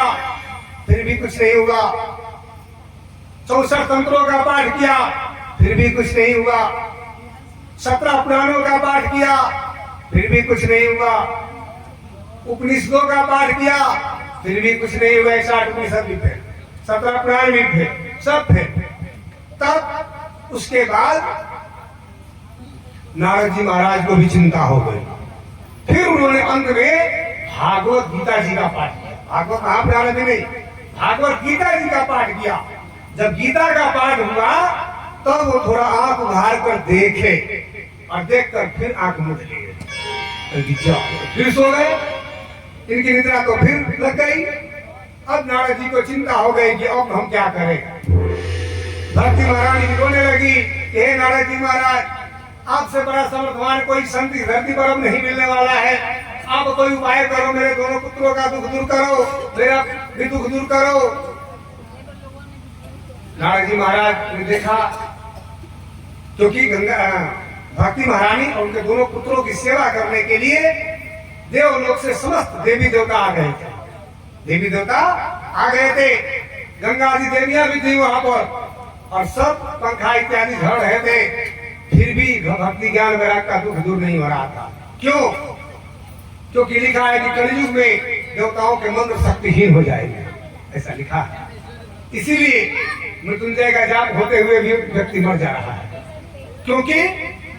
फिर भी कुछ नहीं हुआ। 64 तंत्रों का पाठ किया, फिर भी कुछ नहीं हुआ। 17 पुराणों का पाठ किया, फिर भी कुछ नहीं हुआ। उपनिषदों का पाठ किया, फिर भी कुछ नहीं हुआ। 60 उपनिषद भी थे, 17 पुराण भी थे, सब थे। तब उसके बाद नारद जी महाराज को भी चिंता हो गई। फिर उन्होंने अंत में भागवत गीता जी का पाठ किया। भागवत महाभारत नहीं, भागवत गीता जी का पाठ किया। जब गीता का पाठ हुआ तब वो थोड़ा आंख उघाड़ कर देखे और देखकर फिर आंख मूंद लिए, फिर सो गए। इनकी निद्रा तो फिर लग गई। अब नारद जी को चिंता हो गई कि अब हम क्या करें। भक्ति महारानी रोने लगी कि हे नारद जी महाराज, आपसे बड़ा समर्थवान कोई संत धरती पर अब नहीं मिलने वाला है। आप कोई उपाय करो, मेरे दोनों पुत्रों का दुख दूर करो, मेरा भी दुख दूर करो। नारद जी महाराज ने देखा, क्योंकि गंगा भक्ति महारानी और उनके दोनों पुत्रों की सेवा करने के लिए देवलोक से समस्त देवी देवता आ गए थे। देवी देवता आ गए थे, गंगा आदि देवियां भी थी वहां पर, और सब पंखा इत्यादि झड़ रहे थे, फिर भी भक्ति ज्ञान वैराग का दुख दूर नहीं हो रहा था। क्यों? क्योंकि लिखा है कि कलयुग में देवताओं के मंत्र शक्तिहीन हो जाएंगे, ऐसा लिखा है। इसीलिए मृत्युंजय का जाप होते हुए भी व्यक्ति मर जा रहा है, क्योंकि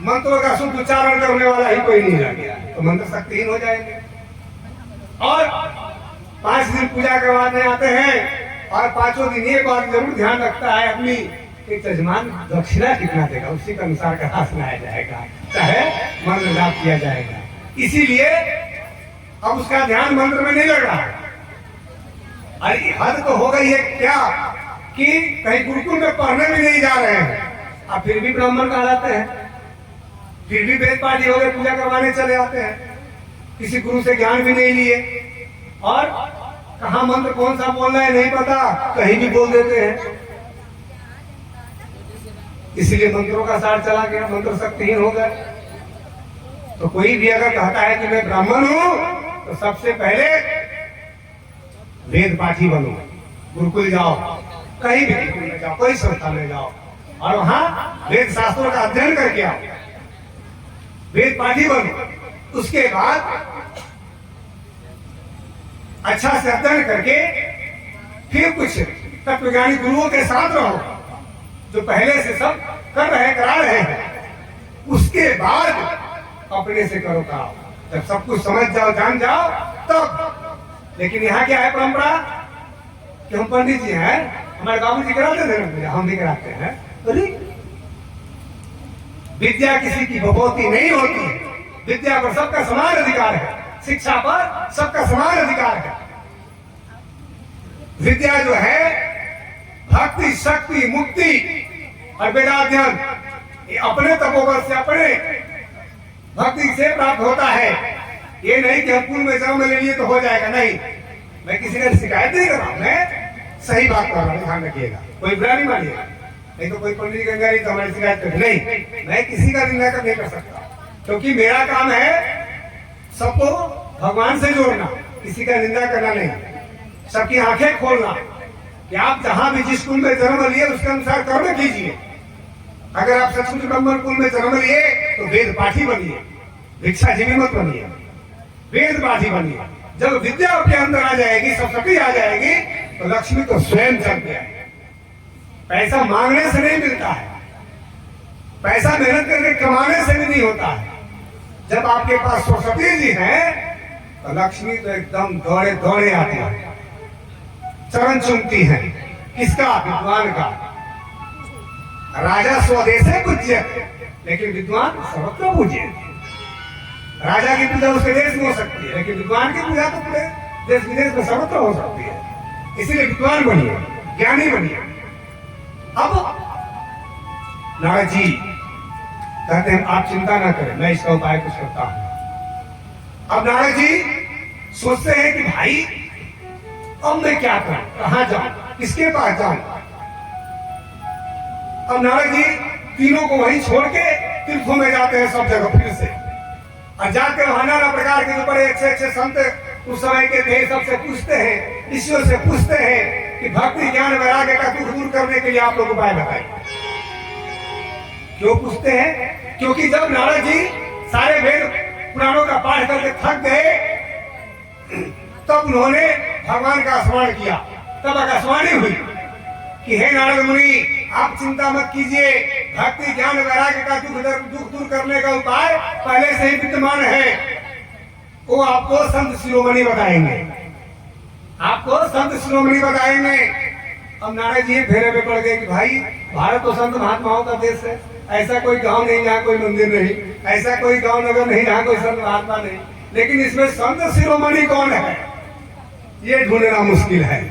मंत्रों का शुद्ध उच्चारण करने वाला ही कोई नहीं रह गया, तो मंत्र शक्तिहीन हो जाएंगे। और 5 दिन पूजा करवाने आते हैं, और 5वें दिन ये बात जरूर ध्यान रखता है अपनी कि यजमान दक्षिणा कितना देगा, उसी के अनुसार कथा सुनाया जाएगा, चाहे मंत्र जाप किया जाएगा। इसीलिए अब उसका ध्यान मंत्र में नहीं लग रहा है। अरे हद तो हो गई है क्या कि कहीं गुरुकुल में पढ़ने भी नहीं जा रहे हैं, अब फिर भी ब्राह्मण कहलाते हैं, फिर भी वेद पाठी हो गए, पूजा करवाने चले आते हैं, किसी गुरु से ज्ञान भी नहीं लिए, और कहा मंत्र कौन सा बोलना है नहीं पता, कहीं भी बोल देते हैं। इसलिए मंत्रों का सार चला गया, मंत्र शक्तिहीन हो गए। तो कोई भी अगर कहता है कि मैं ब्राह्मण हूं, तो सबसे पहले वेद पाठी बनो, गुरुकुल जाओ, कहीं भी गुरुकुल में जाओ, कोई संस्था में जाओ, और वहां वेद शास्त्रों का अध्ययन करके आओ, वेद पाठी बनो। उसके बाद अच्छा से अध्ययन करके फिर कुछ तत्वज्ञानी गुरुओं के साथ रहो, जो पहले से सब कर रहे करा रहे हैं। उसके बाद अपने से करो काम, जब सब कुछ समझ जाओ, जान जाओ, तब। लेकिन यहाँ क्या है परंपरा कि हम पंडित जी हैं, हमारे बाबूजी कराते थे ना, हम भी कराते हैं। अरे विद्या किसी की भगवती नहीं होती, विद्या पर सबका समान अधिकार है, शिक्षा पर सबका समान अधिकार है। विद्या जो है भक्ति, शक्ति, मुक्ति और वेदाध्ययन, ये अपने तपोबल से, अपने भक्ति से प्राप्त होता है। ये नहीं कि हम कुल में जन्म ले लिए तो हो जाएगा, नहीं। मैं किसी का शिकायत नहीं कर रहा हूं, मैं सही बात कर रहा हूं, ध्यान रखिएगा, कोई बुरा नहीं मानिएगा। नहीं तो कोई पंडित गंगा नहीं तो हमारी शिकायत कर, नहीं, मैं किसी का निंदा कर नहीं कर सकता, क्योंकि मेरा काम है सबको भगवान से जोड़ना, किसी का निंदा करना नहीं, सबकी आंखें खोलना कि आप जहां भी जिस कुल में जन्म लिए उसके अनुसार कर्म कीजिए। अगर आप सचमुच ब्राह्मण कुल में जन्म लिए तो वेद पाठी बनिए, भिक्षाजीवी मत बनिए, वेद पाठी बनिए। जब विद्या आपके अंदर आ जाएगी, सरस्वती आ जाएगी, तो लक्ष्मी तो स्वयं चल जाएगी। पैसा मांगने से नहीं मिलता है, पैसा मेहनत करके कमाने से भी नहीं होता है। जब आपके पास सरस्वती जी हैं, तो लक्ष्मी तो एकदम दौड़े दौड़े आती है, चरण चूमती है। किसका? विद्वान का। राजा स्वदेशे पूज्य, लेकिन विद्वान सर्वत्र पूज्य। राजा की पूजा उसके देश में हो सकती है, लेकिन विद्वान की पूजा तो पूरे देश विदेश में सर्वत्र हो सकती है। इसलिए विद्वान बनिए, ज्ञानी बनिए। अब नारद जी कहते हैं आप चिंता ना करें, मैं इसका उपाय कुछ करता हूं। अब नारद जी सोचते हैं कि भाई अब मैं क्या करूं, कहां जाऊं, किसके पास जाऊं। अब नारद जी तीनों को वहीं छोड़ के तीर्थों में जाते हैं, सब जगह फिर से, और जाकर नाना प्रकार के जो बड़े अच्छे अच्छे संत उस समय के थे, सबसे पूछते हैं, ईश्वर से पूछते हैं कि भक्ति ज्ञान वैराग्य का दुख दूर करने के लिए आप लोग उपाय बताइए। क्यों पूछते हैं? क्योंकि जब नारद जी सारे वेद पुराणों का पाठ करके थक गए, तब उन्होंने भगवान का स्मरण किया। तब आकाशवाणी हुई कि हे नारद मुनि, आप चिंता मत कीजिए, भक्ति ज्ञान वैराग्य का दुख दूर करने का उपाय पहले से ही विद्यमान है, वो आपको संत शिरोमणि बताएंगे, आपको संत शिरोमणि बताएंगे। अब नारद जी फेरे में पड़ गए कि भाई भारत तो संत महात्माओं का देश है, ऐसा कोई गांव नहीं जहाँ कोई मंदिर नहीं, ऐसा कोई गांव नगर नहीं जहाँ कोई संत महात्मा नहीं, लेकिन इसमें संत शिरोमणि कौन है ये ढूंढना मुश्किल है।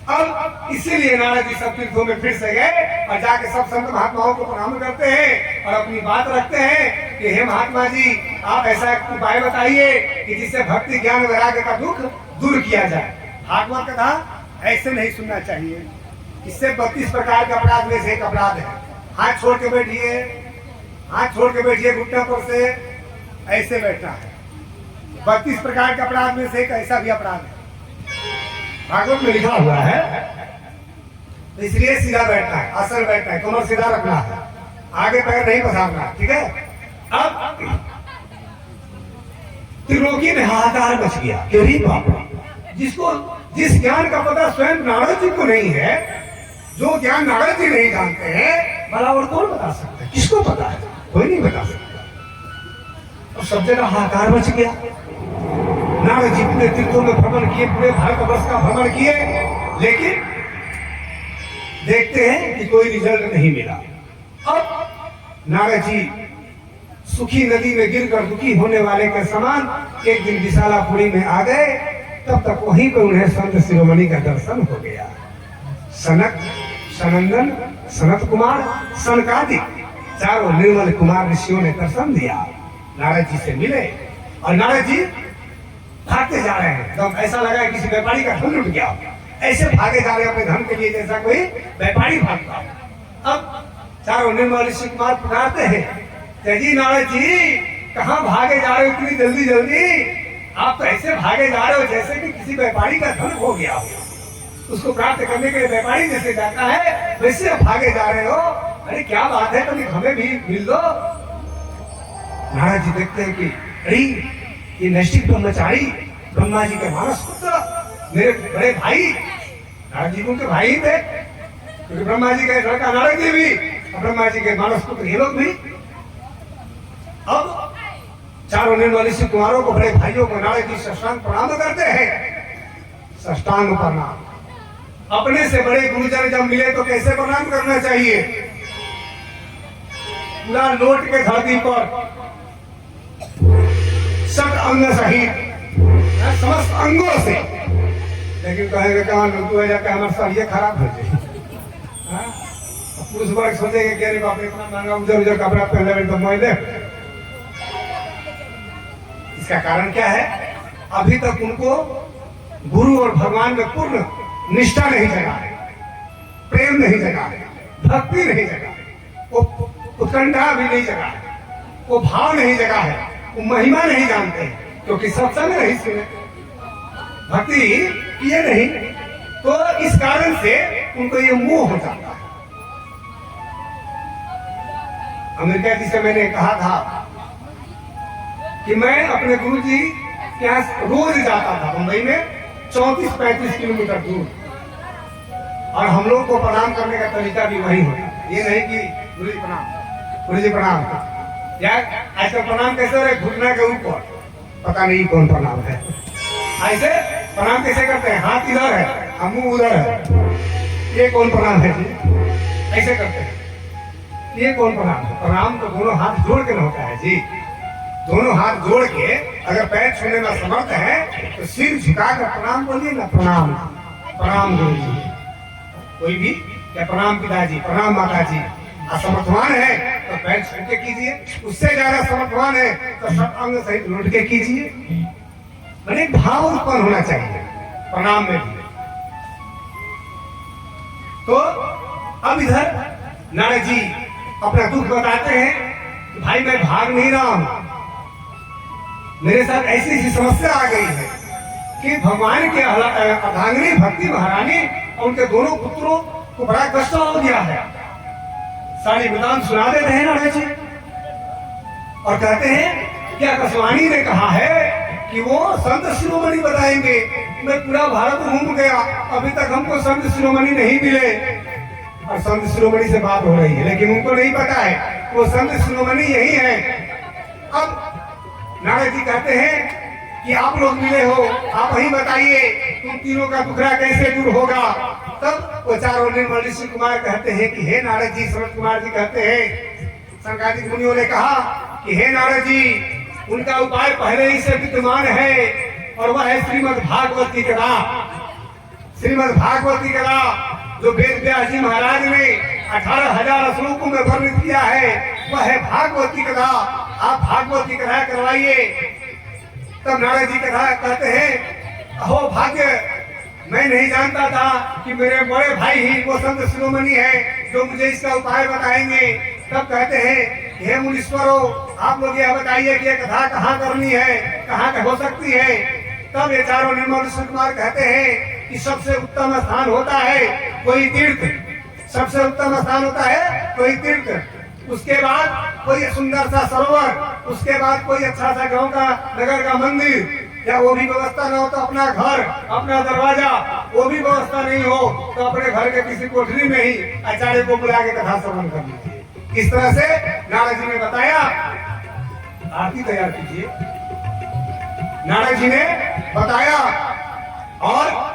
अब इसीलिए नारद जी सब तीर्थों में फिर से गए और जाके सब संत महात्माओं को प्रणाम करते हैं और अपनी बात रखते हैं कि हे महात्मा जी, आप ऐसा उपाय बताइए कि जिससे भक्ति ज्ञान वैराग्य का दुख दूर किया जाए। भागवत कथा ऐसे नहीं सुनना चाहिए, इससे 32 प्रकार के अपराध में से एक अपराध है। हाथ छोड़ के बैठिए, हाथ छोड़ के बैठिए, घुटने पर से ऐसे बैठना है। 32 प्रकार के अपराध में से एक ऐसा भी अपराध है। भागवत में लिखा हुआ है, तो इसलिए सीधा बैठना है, आसन बैठना है, कमर सीधा रखना है, आगे पैर नहीं पसारना, ठीक है। अब त्रिलोकी में हाहाकार मच गया, क्यों ही बाबा, जिस ज्ञान का पता स्वयं नारद जी को नहीं है, जो ज्ञान नारद जी नहीं जानते हैं, भला और कौन बता सकता है? किसको पता है? कोई नहीं बता सकता। और सब जगह हाहाकार मच गया। नारद जी पूरे तीर्थों में भ्रमण किए, पूरे भारतवर्ष का भ्रमण किए, लेकिन देखते हैं कि कोई रिजल्ट नहीं मिला। अब नारद जी सुखी नदी में गिरकर दुखी होने वाले के समान एक दिन विशालापुरी में आ गए। तब तक वहीं पर उन्हें संत शिरोमणि का दर्शन हो गया। सनक, सनंदन, सनत कुमार, सनकादिक चारों निर्मल कुमार ऋषियों ने दर्शन दिया, नारद जी से मिले, और नारद जी भागते जा रहे हैं। एकदम ऐसा लगा किसी व्यापारी का धन लुट गया, ऐसे भागे जा रहे हैं अपने धन के लिए जैसा कोई व्यापारी भागता। अब चारों निर्मल ऋषि कुमार पुकारते हैं, जी नारद जी कहाँ भागे जा रहे हो इतनी जल्दी जल्दी? आप तो ऐसे भागे जा रहे हो जैसे कि किसी व्यापारी का धन हो गया हो, उसको प्राप्त करने के लिए व्यापारी जैसे जाता है वैसे आप भागे जा रहे हो। अरे क्या बात है, कभी हमें भी मिल दो। नारद जी देखते हैं कि अरे ये नैष्ठिक ब्रह्मचारी ब्रह्मा जी के मानस पुत्र, मेरे बड़े भाई, नारद जी उनके भाई थे, क्योंकि ब्रह्मा जी का लड़का नारद जी भी, ब्रह्मा जी के मानस पुत्र ये लोग भी। अब चारों निर्मल ऋषि कुमारों को, बड़े भाइयों को नारद जी साष्टांग प्रणाम करते हैं। साष्टांग प्रणाम। अपने से बड़े गुरुजन जब मिले तो कैसे प्रणाम करना चाहिए? पूरा लौट के धरती पर सब अंग सहित, समस्त अंगों से, लेकिन कहेंगे कहाँ तू है जाके हमारे साथ ये खराब हो जाए। पुरुष वर्ग सोचेंगे कि अरे बाप रे इतना महंगा उजर उजर कपड़ा पहन ले तो मोह दे। इसका कारण क्या है? अभी तक उनको गुरु और भगवान में पूर्ण निष्ठा नहीं जगा है, प्रेम नहीं जगा है, भक्ति नहीं जगा है, वो उत्कंठा भी नहीं जगा है, वो भाव नहीं जगा है, वो महिमा नहीं जानते, क्योंकि सत्संग नहीं सुने, भक्ति किए नहीं, तो इस कारण से उनको ये मोह हो जाता है। अमेरिका जी से मैंने कहा था कि मैं अपने गुरु जी के यहाँ रोज जाता था, मुंबई में 34-35 किलोमीटर दूर, और हम लोग को प्रणाम करने का तरीका भी वही होता है। ये नहीं कि गुरु जी प्रणाम, गुरु जी प्रणाम, यार ऐसे प्रणाम कैसे हो रहे? घुटना के ऊपर, पता नहीं कौन प्रणाम है। ऐसे प्रणाम कैसे करते हैं? हाथ इधर है, मुंह उधर है, ये कौन प्रणाम है जी? ऐसे करते हैं, ये कौन प्रणाम है? प्रणाम तो दोनों हाथ जोड़ के न होता है जी। दोनों हाथ जोड़ के अगर पैर छूने में समर्थ है तो सिर झुकाकर प्रणाम बोलिए ना, प्रणाम, प्रणाम गुरु जी। कोई भी क्या प्रणाम पिताजी, प्रणाम माता जी। असमर्थवान है तो पैर छू के कीजिए, उससे ज्यादा समर्थवान है तो सब अंग सहित लौट के कीजिए। मैंने भाव उत्पन्न होना चाहिए प्रणाम में भी। तो अब इधर नारद जी अपना दुख बताते हैं कि भाई मैं भाग नहीं रहा हूं, मेरे साथ ऐसी ऐसी समस्या आ गई है कि भगवान के अर्धांगिनी भक्ति महारानी और उनके दोनों पुत्रों को बड़ा कष्ट हो गया है। सारी वृतांत सुना देते हैं नारद जी और कहते हैं कि आकाशवाणी ने कहा है कि वो संत शिरोमणि बताएंगे। मैं पूरा भारत घूम गया, अभी तक हमको संत शिरोमणि नहीं मिले, और संत शिरोमणि से बात हो रही है लेकिन उनको नहीं पता है वो संत शिरोमणि यही है। अब नारद जी कहते हैं कि आप लोग मिले हो, आप ही बताइए तुम तीनों का दुखड़ा कैसे दूर होगा। तब वो चारों निर्मल ऋषि कुमार कहते हैं कि हे नारद जी, सनत कुमार जी कहते हैं, संकादिक मुनियों ने कहा कि हे नारद जी, उनका उपाय पहले ही से विद्यमान है और वह है श्रीमद् भागवत की कथा। श्रीमद् भागवत की कथा जो वेद व्यास जी महाराज ने 18,000 श्लोकों में वर्णित किया है, वह है भागवत की कथा। आप भागवत की कथा करवाइए। तब नारद जी कथा कहते हैं, अहो भाग्य, मैं नहीं जानता था कि मेरे बड़े भाई ही वो संत शिरोमणि है जो मुझे इसका उपाय बताएंगे। तब कहते हैं, हे मुनीश्वरों, आप लोग यह बताइए कि यह कथा कहाँ करनी है, कहाँ हो सकती है। तब ये चारों निर्मल ऋषि कुमार कहते हैं कि सबसे उत्तम स्थान होता है कोई तीर्थ, सबसे उत्तम स्थान होता है कोई तीर्थ, उसके बाद कोई सुंदर सा सरोवर, उसके बाद कोई अच्छा सा गांव का नगर का मंदिर, या वो भी व्यवस्था न हो तो अपना घर, अपना दरवाजा, वो भी व्यवस्था नहीं हो तो अपने घर के किसी कोठरी में ही आचार्य को बुला के कथा श्रवण कर लीजिए। इस तरह से नारद जी ने बताया। आरती तैयार कीजिए। नारद जी ने बताया और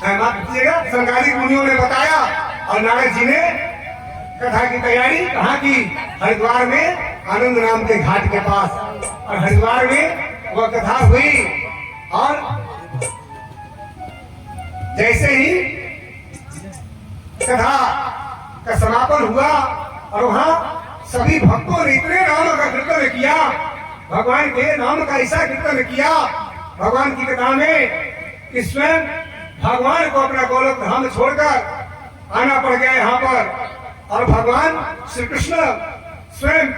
माफ कीजिएगा, सरकारी मुनियों ने बताया और नारद जी ने कथा की तैयारी कहाँ की? हरिद्वार में आनंद नाम के घाट के पास। और हरिद्वार में वह कथा हुई और जैसे ही कथा का समापन हुआ और वहां सभी भक्तों ने इतने नाम का कीर्तन किया, भगवान के नाम का ऐसा कीर्तन किया भगवान की कथा में कि स्वयं भगवान को अपना गोलोक धाम छोड़कर आना पड़ गया यहाँ पर। और भगवान श्री कृष्ण स्वयं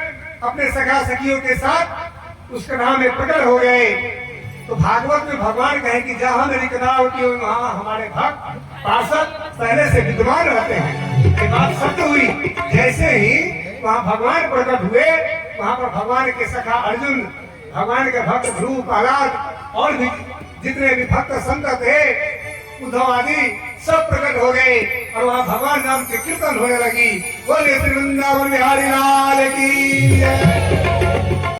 अपने सखा सखियों के साथ उस कथा में प्रकट हो गए। तो भागवत में भगवान कहे कि जहाँ मेरी कथा होती है वहाँ हमारे भक्त पार्षद पहले से विद्यमान रहते हैं। ये बात सत्य हुई। जैसे ही वहाँ भगवान प्रकट हुए, वहाँ पर भगवान के सखा अर्जुन, भगवान के भक्त ध्रुव, प्रहलाद और भी जितने भी भक्त संत थे, उद्धव आदि सब प्रकट हो गए और वहाँ भगवान नाम की कीर्तन होने लगी। बोले श्री वृंदावन बिहारी लाल की जय।